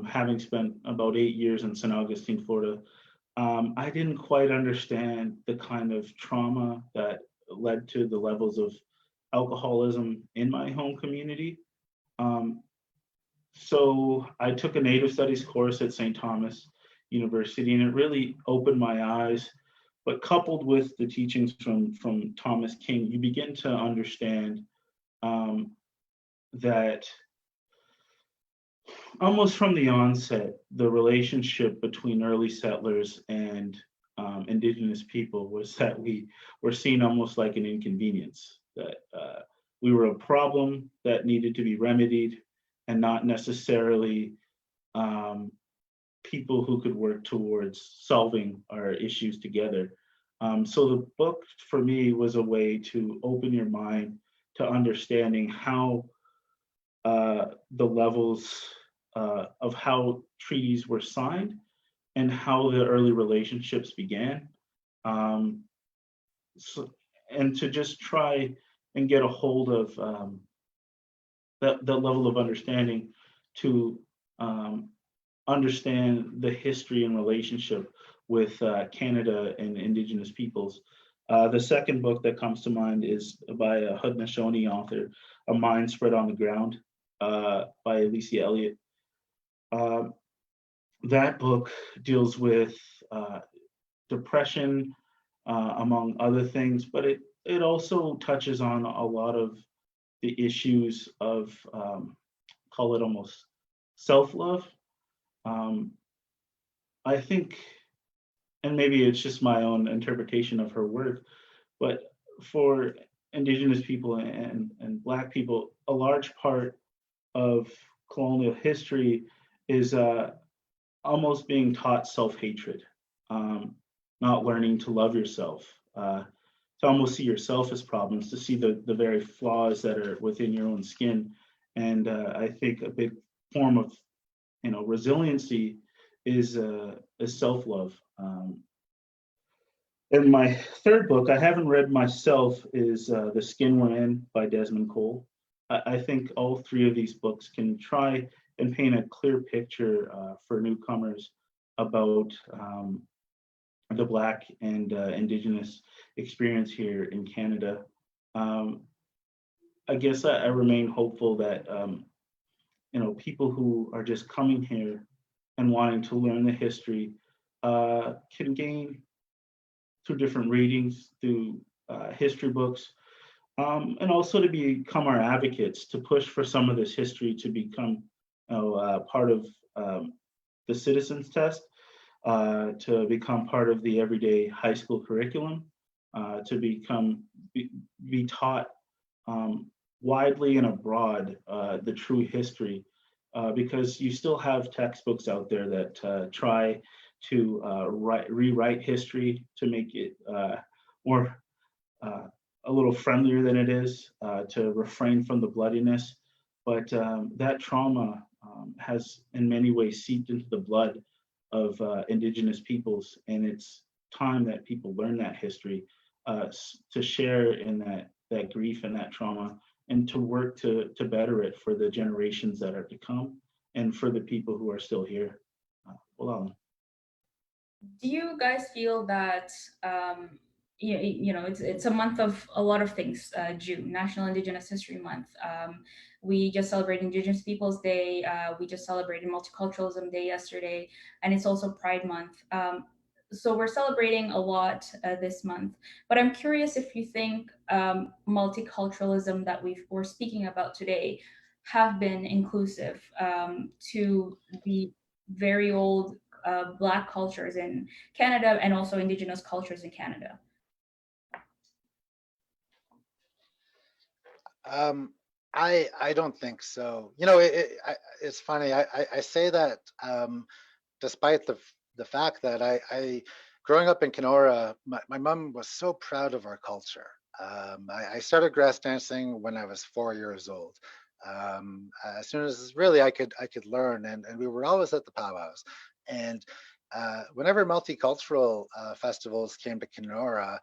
having spent about 8 years in St. Augustine, Florida, I didn't quite understand the kind of trauma that led to the levels of alcoholism in my home community. So I took a Native Studies course at St. Thomas University, and it really opened my eyes. But coupled with the teachings from Thomas King, you begin to understand that almost from the onset, the relationship between early settlers and Indigenous people was that we were seen almost like an inconvenience, that we were a problem that needed to be remedied and not necessarily people who could work towards solving our issues together. So the book for me was a way to open your mind to understanding how the levels of how treaties were signed and how the early relationships began. And to just try and get a hold of that level of understanding to understand the history and relationship with Canada and Indigenous peoples. The second book that comes to mind is by a Haudenosaunee author, A Mind Spread on the Ground, by Alicia Elliott. That book deals with depression, among other things, but it also touches on a lot of the issues of, call it almost self-love. I think, and maybe it's just my own interpretation of her work, but for Indigenous people and Black people, a large part of colonial history is almost being taught self-hatred, not learning to love yourself, to almost see yourself as problems, to see the very flaws that are within your own skin. And I think a big form of resiliency is self-love. And my third book, I haven't read myself, is The Skin We're In by Desmond Cole. I think all three of these books can try and paint a clear picture for newcomers about the Black and Indigenous experience here in Canada. I guess I remain hopeful that people who are just coming here and wanting to learn the history can gain through different readings, through history books, and also to become our advocates, to push for some of this history to become part of the citizens test, to become part of the everyday high school curriculum, to be taught widely and abroad the true history, because you still have textbooks out there that try to rewrite history to make it more a little friendlier than it is, to refrain from the bloodiness. But that trauma has in many ways seeped into the blood of Indigenous peoples, and it's time that people learn that history, to share in that grief and that trauma, and to work to better it for the generations that are to come and for the people who are still here. Well, Do you guys feel that it's a month of a lot of things? June, National Indigenous History Month. We just celebrated Indigenous Peoples Day. We just celebrated Multiculturalism Day yesterday, and it's also Pride Month. So we're celebrating a lot this month. But I'm curious if you think multiculturalism that we're speaking about today have been inclusive to the very old Black cultures in Canada and also Indigenous cultures in Canada. I don't think so. It's funny. I say that despite the fact that I growing up in Kenora, my mom was so proud of our culture. I started grass dancing when I was 4 years old. As soon as really I could learn, and we were always at the powwows. And whenever multicultural festivals came to Kenora,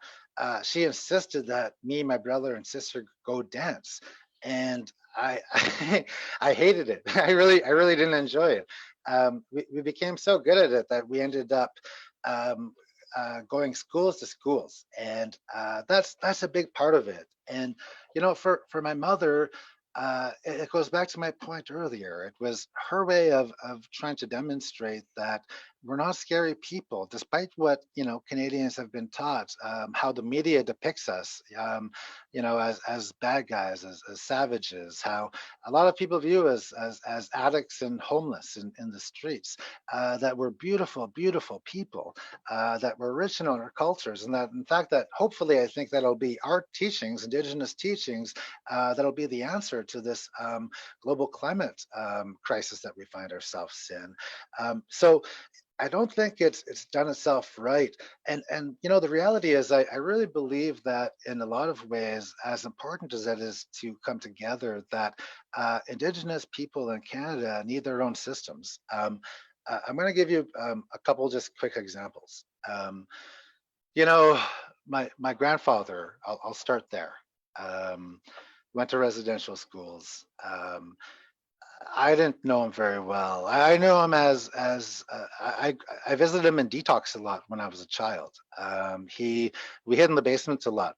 she insisted that me, my brother, and sister go dance. and I I hated it. I really didn't enjoy it. We became so good at it that we ended up um, going schools to schools, and that's a big part of it. And you know, for my mother, it goes back to my point earlier. It was her way of trying to demonstrate that we're not scary people, despite what Canadians have been taught, how the media depicts us, as bad guys, as savages, how a lot of people view us as addicts and homeless in the streets, that we're beautiful, beautiful people, that we're rich in our cultures, and that in fact that hopefully I think that'll be our teachings, Indigenous teachings, that'll be the answer to this global climate crisis that we find ourselves in. So I don't think it's done itself right. And the reality is I really believe that in a lot of ways, as important as it is to come together, that Indigenous people in Canada need their own systems. I'm going to give you a couple just quick examples. You know, my grandfather, I'll start there. Went to residential schools. I didn't know him very well. I knew him as I visited him in detox a lot when I was a child. We hid in the basements a lot.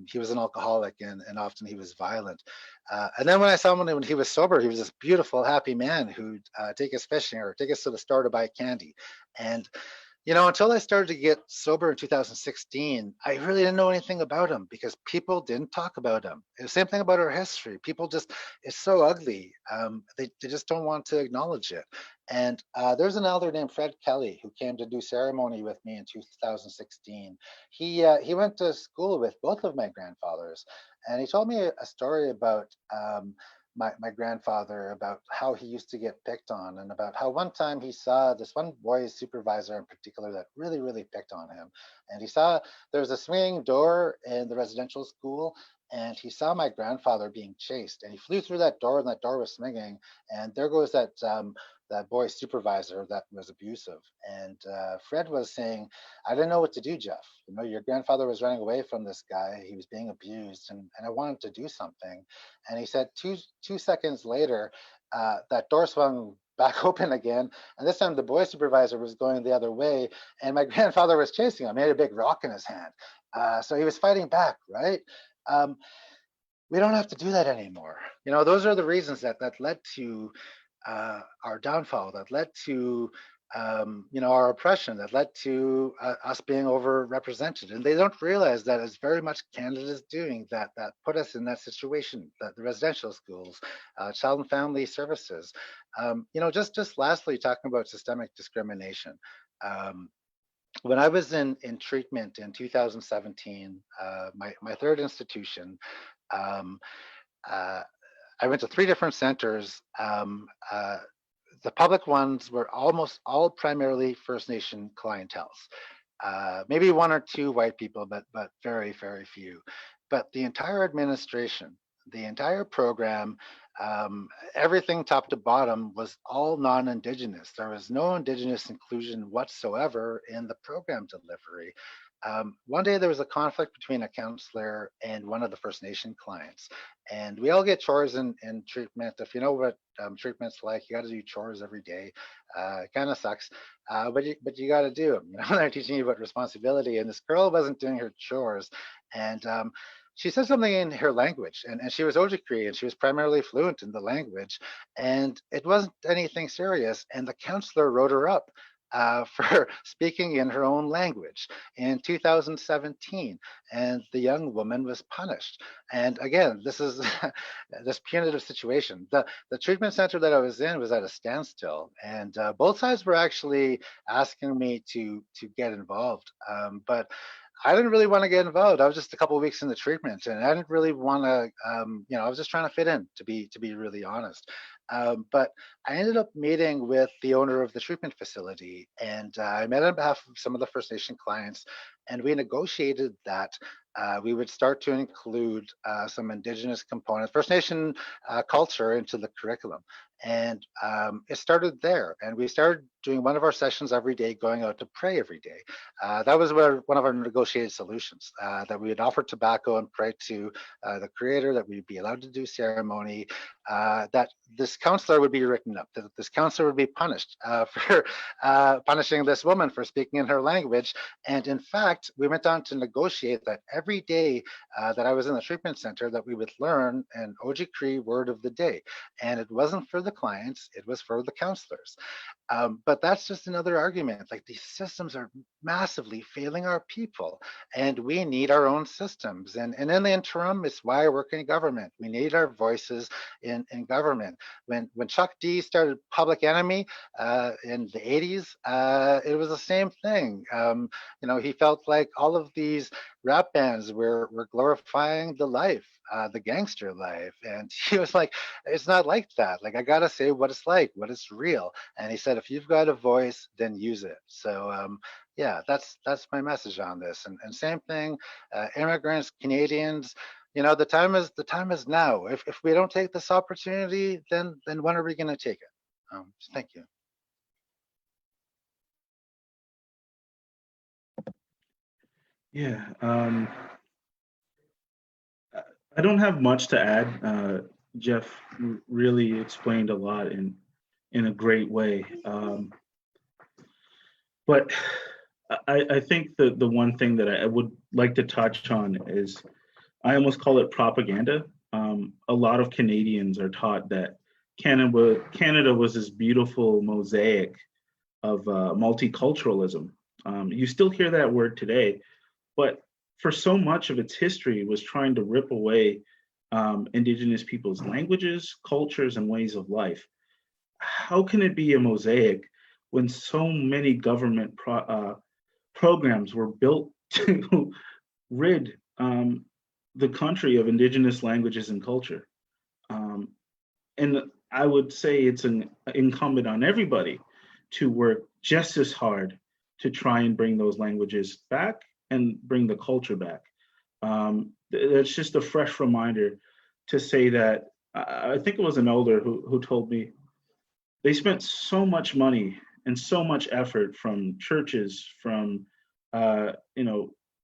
He was an alcoholic and often he was violent. And then when I saw him when he was sober, he was this beautiful, happy man who'd take us fishing or take us to the store to buy candy. And until I started to get sober in 2016, I really didn't know anything about him because people didn't talk about him. The same thing about our history. People just, it's so ugly. They just don't want to acknowledge it. And there's an elder named Fred Kelly who came to do ceremony with me in 2016. He went to school with both of my grandfathers, and he told me a story about my grandfather, about how he used to get picked on, and about how one time he saw this one boy's supervisor in particular that really picked on him. And he saw there was a swinging door in the residential school, and he saw my grandfather being chased, and he flew through that door, and that door was swinging, and there goes that boy's supervisor that was abusive. And Fred was saying, I didn't know what to do, Jeff. Your grandfather was running away from this guy. He was being abused, and I wanted to do something. And he said two seconds later, that door swung back open again. And this time the boy supervisor was going the other way, and my grandfather was chasing him. He had a big rock in his hand. So he was fighting back, right? We don't have to do that anymore. Those are the reasons that led to our downfall, that led to our oppression, that led to us being overrepresented. And they don't realize that it's very much Canada's doing that put us in that situation, that the residential schools, child and family services. Just lastly, talking about systemic discrimination. When I was in treatment in 2017, my third institution, I went to 3 different centers. The public ones were almost all primarily First Nation clientele. Maybe 1 or 2 white people, but very few. But the entire administration, the entire program, everything top to bottom was all non-Indigenous. There was no Indigenous inclusion whatsoever in the program delivery. One day there was a conflict between a counselor and one of the First Nation clients, and we all get chores in treatment. If you know what treatment's like, you got to do chores every day. It kind of sucks, but you got to do them. They're teaching you about responsibility, and this girl wasn't doing her chores, and she said something in her language, and she was Ojibwe, and she was primarily fluent in the language, and it wasn't anything serious, and the counselor wrote her up for speaking in her own language in 2017, and the young woman was punished. And again, this is this punitive situation. The treatment center that I was in was at a standstill, and both sides were actually asking me to get involved, but I didn't really want to get involved. I was just a couple of weeks in the treatment, and I didn't really want to. I was just trying to fit in, to be really honest. But I ended up meeting with the owner of the treatment facility, and I met on behalf of some of the First Nation clients. And we negotiated that we would start to include some Indigenous components, First Nation culture into the curriculum. And it started there. And we started doing one of our sessions every day, going out to pray every day. That was one of our negotiated solutions, that we would offer tobacco and pray to the Creator, that we'd be allowed to do ceremony, that this counselor would be written up, that this counselor would be punished for punishing this woman for speaking in her language. And in fact, we went on to negotiate that every day that I was in the treatment center, that we would learn an Ojibwe word of the day. And it wasn't for the clients, it was for the counselors. But that's just another argument. Like, these systems are massively failing our people, and we need our own systems. And in the interim, it's why I work in government. We need our voices in government. When Chuck D started Public Enemy in the 80s, it was the same thing. You know, he felt like all of these rap bands were glorifying the life, the gangster life. And he was like, it's not like that. Like, I gotta say what it's like, what it's real. And he said, if you've got a voice, then use it. So yeah, that's my message on this. And same thing, immigrants, Canadians, you know, the time is now. If we don't take this opportunity, then when are we gonna take it? Thank you. Yeah, I don't have much to add. Jeff really explained a lot in a great way. But I think the one thing that I would like to touch on is, I almost call it propaganda. A lot of Canadians are taught that Canada was this beautiful mosaic of multiculturalism. You still hear that word today, but for so much of its history was trying to rip away Indigenous people's languages, cultures, and ways of life. How can it be a mosaic when so many government programs were built to rid the country of Indigenous languages and culture? And I would say it's incumbent on everybody to work just as hard to try and bring those languages back and bring the culture back. That's just a fresh reminder to say that. I think it was an elder who told me they spent so much money and so much effort from churches, from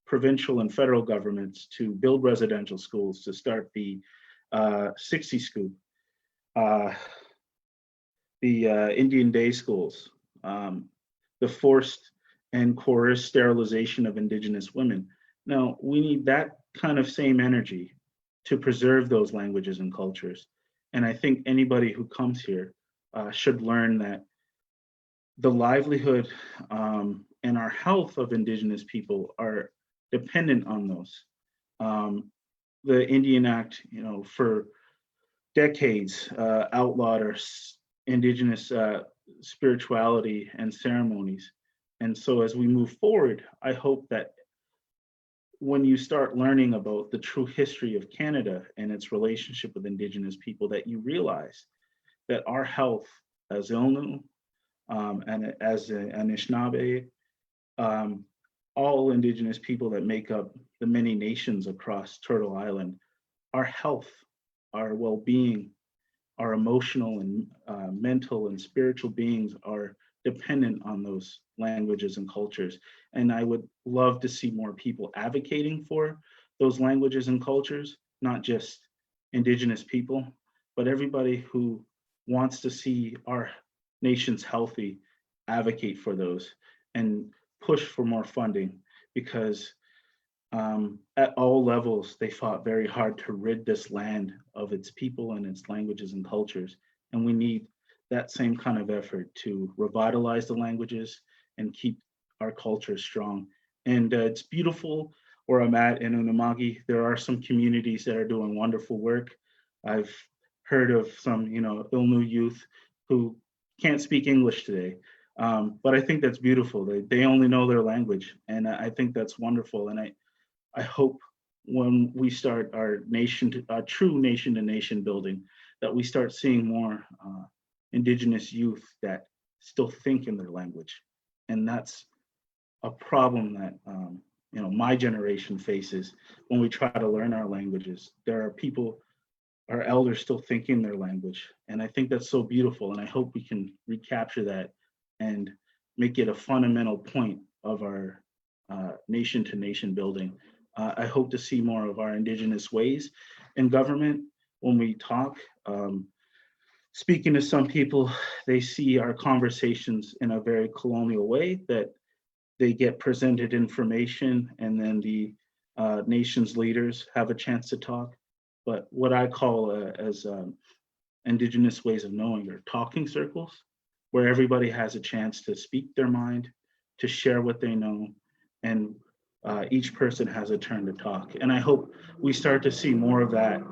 provincial and federal governments to build residential schools, to start the 60 Scoop, the Indian day schools, the forced and coerced sterilization of Indigenous women. Now, we need that kind of same energy to preserve those languages and cultures. And I think anybody who comes here should learn that the livelihood and our health of Indigenous people are dependent on those. The Indian Act, for decades outlawed our Indigenous spirituality and ceremonies. And so as we move forward, I hope that when you start learning about the true history of Canada and its relationship with Indigenous people, that you realize that our health as Ilnu and as Anishinaabe, all Indigenous people that make up the many nations across Turtle Island, our health, our well-being, our emotional and mental and spiritual beings are dependent on those languages and cultures. And I would love to see more people advocating for those languages and cultures, not just Indigenous people, but everybody who wants to see our nations healthy, advocate for those and push for more funding, because at all levels, they fought very hard to rid this land of its people and its languages and cultures. And we need that same kind of effort to revitalize the languages and keep our culture strong. And it's beautiful where I'm at in Unama'ki. There are some communities that are doing wonderful work. I've heard of some, Ilnu youth who can't speak English today. But I think that's beautiful. They only know their language. And I think that's wonderful. And I hope when we start our true nation to nation building, that we start seeing more Indigenous youth that still think in their language. And that's a problem that my generation faces when we try to learn our languages. There are people, our elders, still thinking their language. And I think that's so beautiful. And I hope we can recapture that and make it a fundamental point of our nation to nation building. I hope to see more of our Indigenous ways in government when we talk. Speaking to some people, they see our conversations in a very colonial way, that they get presented information and then the nation's leaders have a chance to talk. But what I call as Indigenous ways of knowing are talking circles, where everybody has a chance to speak their mind, to share what they know, and each person has a turn to talk. And I hope we start to see more of that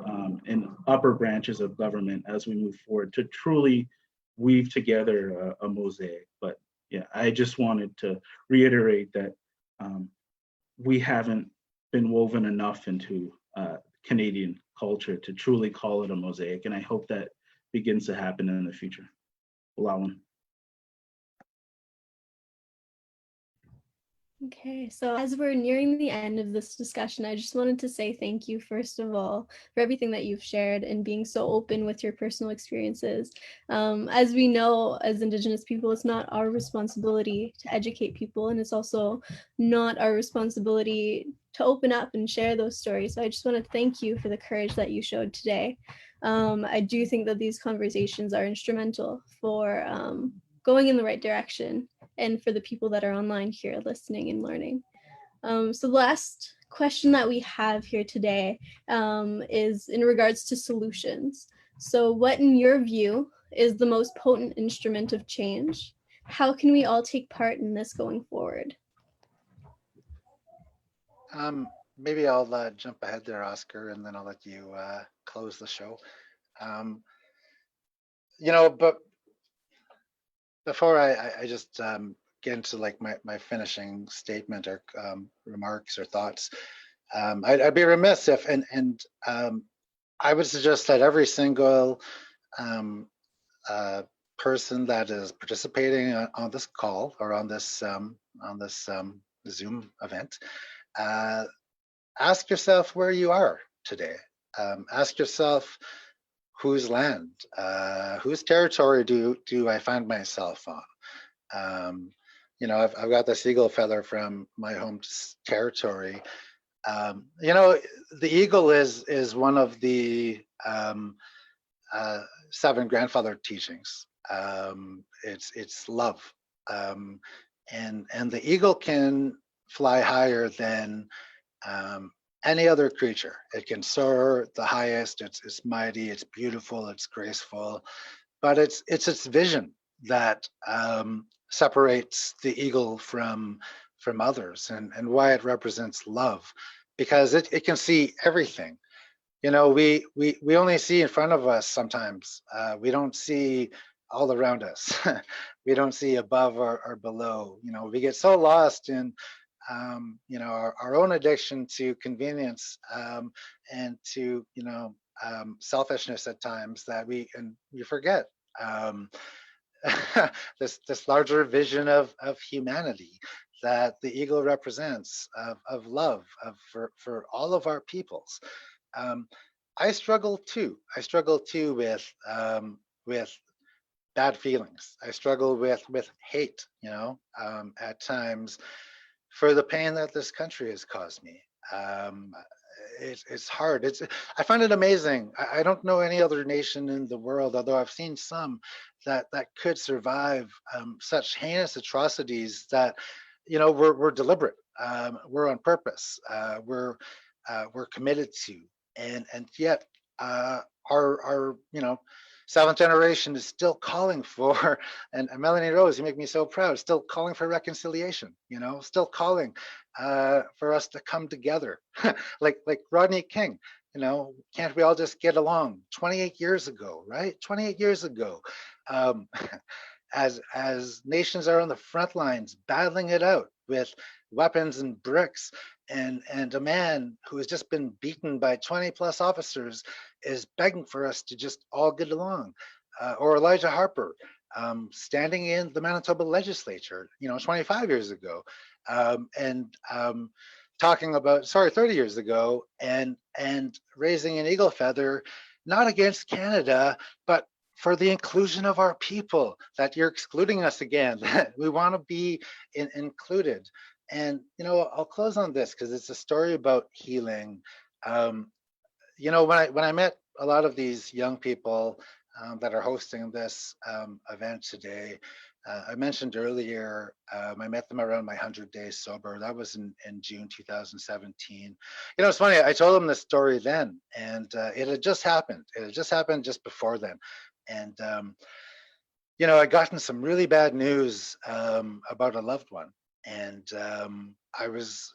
in upper branches of government as we move forward, to truly weave together a mosaic. But yeah, I just wanted to reiterate that we haven't been woven enough into Canadian culture to truly call it a mosaic. And I hope that begins to happen in the future. Lawan. Okay, so as we're nearing the end of this discussion, I just wanted to say thank you, first of all, for everything that you've shared and being so open with your personal experiences. As we know, as Indigenous people, it's not our responsibility to educate people, and it's also not our responsibility to open up and share those stories. So I just want to thank you for the courage that you showed today. I do think that these conversations are instrumental for going in the right direction, and for the people that are online here listening and learning. So the last question that we have here today is in regards to solutions. So what, in your view, is the most potent instrument of change? How can we all take part in this going forward? Maybe I'll jump ahead there, Oscar, and then I'll let you close the show. But before I just get into like my finishing statement or remarks or thoughts, I'd be remiss if, and I would suggest that every single person that is participating on this call or on this Zoom event, ask yourself where you are today. Ask yourself, whose land, whose territory do I find myself on? I've got this eagle feather from my home territory. The eagle is one of the 7 grandfather teachings. It's love, and the eagle can fly higher than any other creature. It can soar the highest. It's mighty. It's beautiful. It's graceful, but it's its vision that separates the eagle from others, and why it represents love, because it can see everything. We only see in front of us sometimes. We don't see all around us. We don't see above or below. We get so lost in our own addiction to convenience and to selfishness at times, that we forget this larger vision of humanity that the eagle represents, of love, for all of our peoples. I struggle too with bad feelings. I struggle with hate, at times, for the pain that this country has caused me. It's hard. I find it amazing. I don't know any other nation in the world, although I've seen some, that could survive such heinous atrocities that we're deliberate. We're on purpose. We're committed to, and yet our 7th generation is still calling for, and Melanie-Rose, you make me so proud, still calling for reconciliation, still calling for us to come together. like Rodney King, can't we all just get along? 28 years ago, right? 28 years ago, as nations are on the front lines battling it out with weapons and bricks, and a man who has just been beaten by 20 plus officers is begging for us to just all get along. Or Elijah Harper, standing in the Manitoba legislature, 25 years ago, and talking about, 30 years ago, and raising an eagle feather, not against Canada, but for the inclusion of our people, that you're excluding us again, that we want to be included. And, I'll close on this because it's a story about healing. When I met a lot of these young people that are hosting this event today, I mentioned earlier, I met them around my 100 days sober. That was in June 2017. It's funny, I told them this story then, and it had just happened. It had just happened just before then. And, I'd gotten some really bad news about a loved one. And I was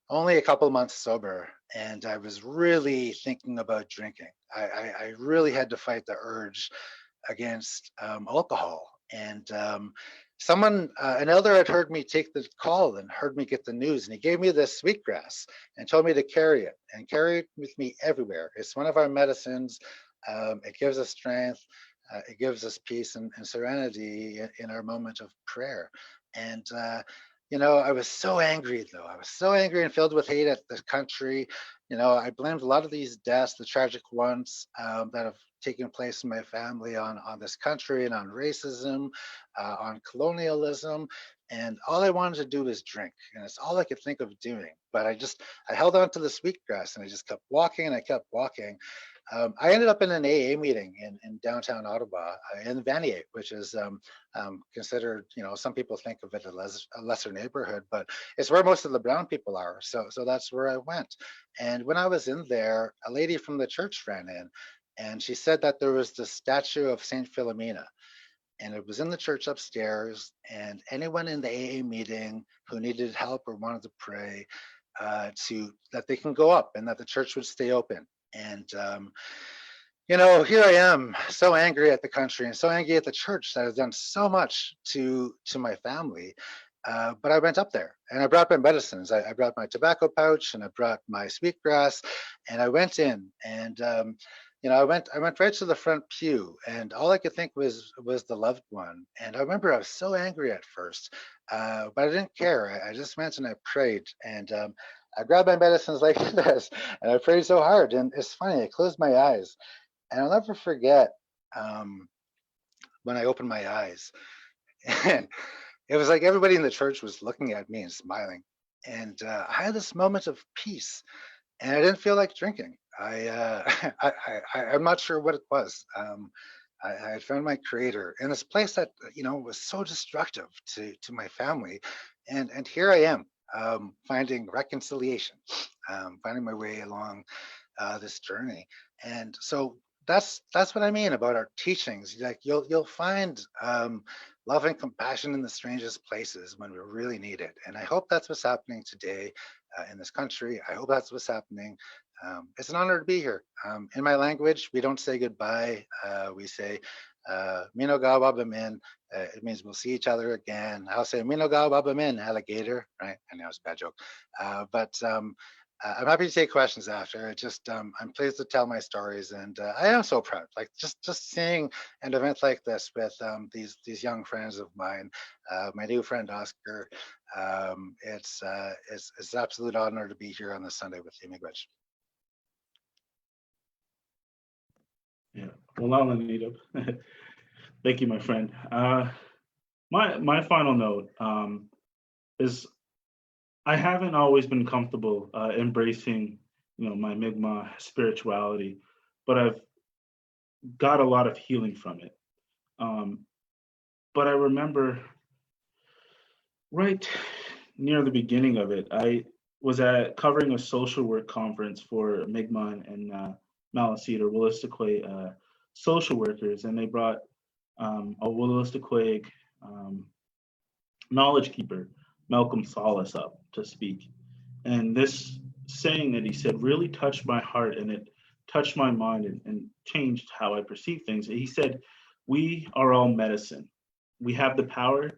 only a couple months sober, and I was really thinking about drinking. I really had to fight the urge against alcohol. And an elder had heard me take the call and heard me get the news, and he gave me this sweetgrass and told me to carry it with me everywhere. It's one of our medicines. It gives us strength. It gives us peace and serenity in our moment of prayer. And I was so angry, though. I was so angry and filled with hate at the country. I blamed a lot of these deaths, the tragic ones that have taken place in my family, on this country and on racism, on colonialism. And all I wanted to do was drink, and it's all I could think of doing. But I held on to the sweetgrass, and I just kept walking, and I kept walking. I ended up in an AA meeting in downtown Ottawa, in Vanier, which is considered, some people think of it as a lesser neighborhood, but it's where most of the brown people are. So that's where I went. And when I was in there, a lady from the church ran in, and she said that there was the statue of Saint Philomena, and it was in the church upstairs, and anyone in the AA meeting who needed help or wanted to pray, that they can go up and that the church would stay open. And, here I am, so angry at the country and so angry at the church that has done so much to my family. But I went up there, and I brought my medicines. I brought my tobacco pouch, and I brought my sweetgrass, and I went in, and I went right to the front pew, and all I could think was the loved one. And I remember I was so angry at first, but I didn't care. I just went and I prayed, and I grabbed my medicines like this, and I prayed so hard. And it's funny, I closed my eyes, and I'll never forget when I opened my eyes, and it was like everybody in the church was looking at me and smiling. And I had this moment of peace, and I didn't feel like drinking. I'm not sure what it was. I had found my creator in this place that was so destructive to my family, and here I am, finding reconciliation, finding my way along this journey. And so that's what I mean about our teachings. Like you'll find love and compassion in the strangest places when we really need it. And I hope that's what's happening today in this country. I hope that's what's happening. It's an honor to be here. In my language, we don't say goodbye. We say Mino ga wabamin. It means we'll see each other again. I'll say Mino ga wabamin, alligator, right? I know it's a bad joke. But I'm happy to take questions after. I'm pleased to tell my stories, and I am so proud. Like just seeing an event like this with these young friends of mine, my new friend Oscar. It's an absolute honor to be here on this Sunday with you, Miigwech. Yeah, well, Anita. Thank you, my friend. My final note is I haven't always been comfortable embracing, my Mi'kmaq spirituality, but I've got a lot of healing from it. But I remember right near the beginning of it, I was covering a social work conference for Mi'kmaq and Maliseet or Wolastoqey social workers, and they brought a Wolastoqey knowledge keeper, Malcolm Solace, up to speak. And this saying that he said really touched my heart, and it touched my mind and changed how I perceive things. He said, we are all medicine. We have the power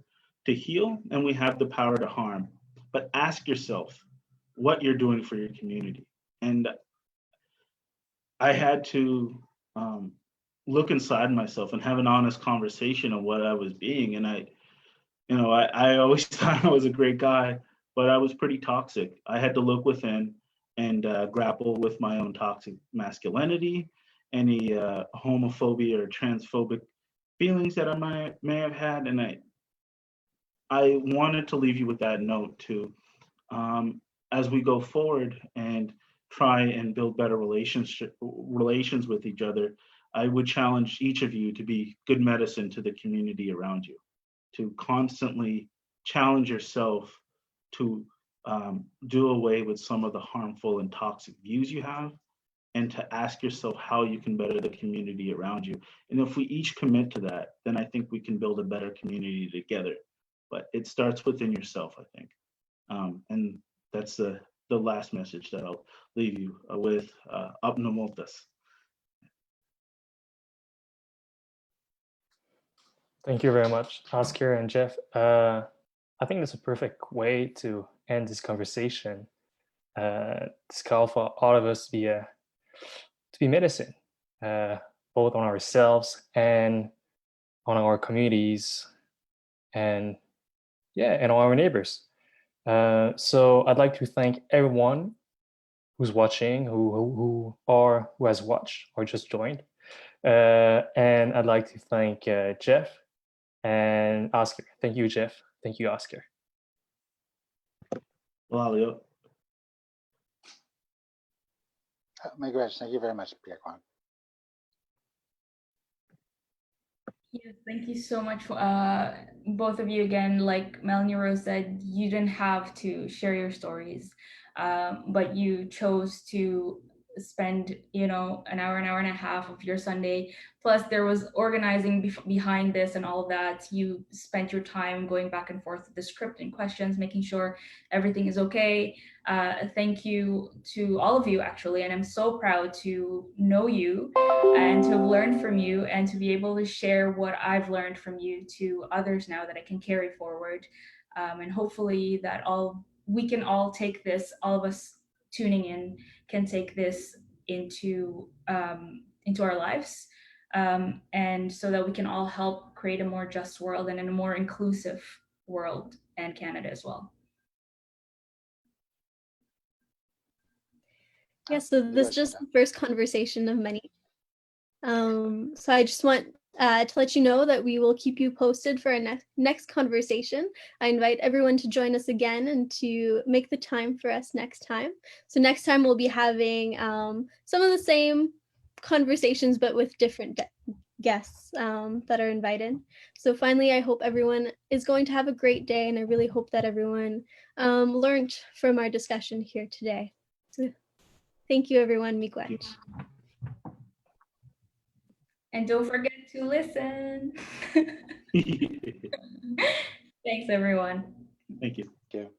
to heal and we have the power to harm. But ask yourself what you're doing for your community. And I had to look inside myself and have an honest conversation of what I was being. And I always thought I was a great guy, but I was pretty toxic. I had to look within and grapple with my own toxic masculinity, any homophobia or transphobic feelings that I may have had. And I wanted to leave you with that note too. As we go forward and try and build better relations with each other, I would challenge each of you to be good medicine to the community around you, to constantly challenge yourself to do away with some of the harmful and toxic views you have, and to ask yourself how you can better the community around you. And if we each commit to that, then I think we can build a better community together. But it starts within yourself, I think. And that's the last message that I'll leave you with. Apno multas. Thank you very much, Oscar and Jeff. I think that's a perfect way to end this conversation. It's called for all of us to be medicine, both on ourselves and on our communities, and and on our neighbors. So I'd like to thank everyone who's watching, who has watched or just joined, and I'd like to thank Jeff and Oscar. Thank you, Jeff. Thank you, Oscar. Well, Miigwech, thank you very much, Pierre-Quan. Yes, thank you so much, both of you. Again, like Melanie-Rose said, you didn't have to share your stories, but you chose to spend, an hour and a half of your Sunday. Plus, there was organizing behind this and all of that. You spent your time going back and forth with the script and questions, making sure everything is okay. Thank you to all of you, actually, and I'm so proud to know you and to learn from you and to be able to share what I've learned from you to others now that I can carry forward. And hopefully that we can all take this, all of us tuning in can take this into our lives, and so that we can all help create a more just world and in a more inclusive world, and Canada as well. Yeah, so this is just the first conversation of many. So I just want to let you know that we will keep you posted for our next conversation. I invite everyone to join us again and to make the time for us next time. So next time we'll be having some of the same conversations, but with different guests that are invited. So finally, I hope everyone is going to have a great day, and I really hope that everyone learned from our discussion here today. So thank you, everyone. Miigwech. And don't forget to listen. Thanks, everyone. Thank you. Thank you.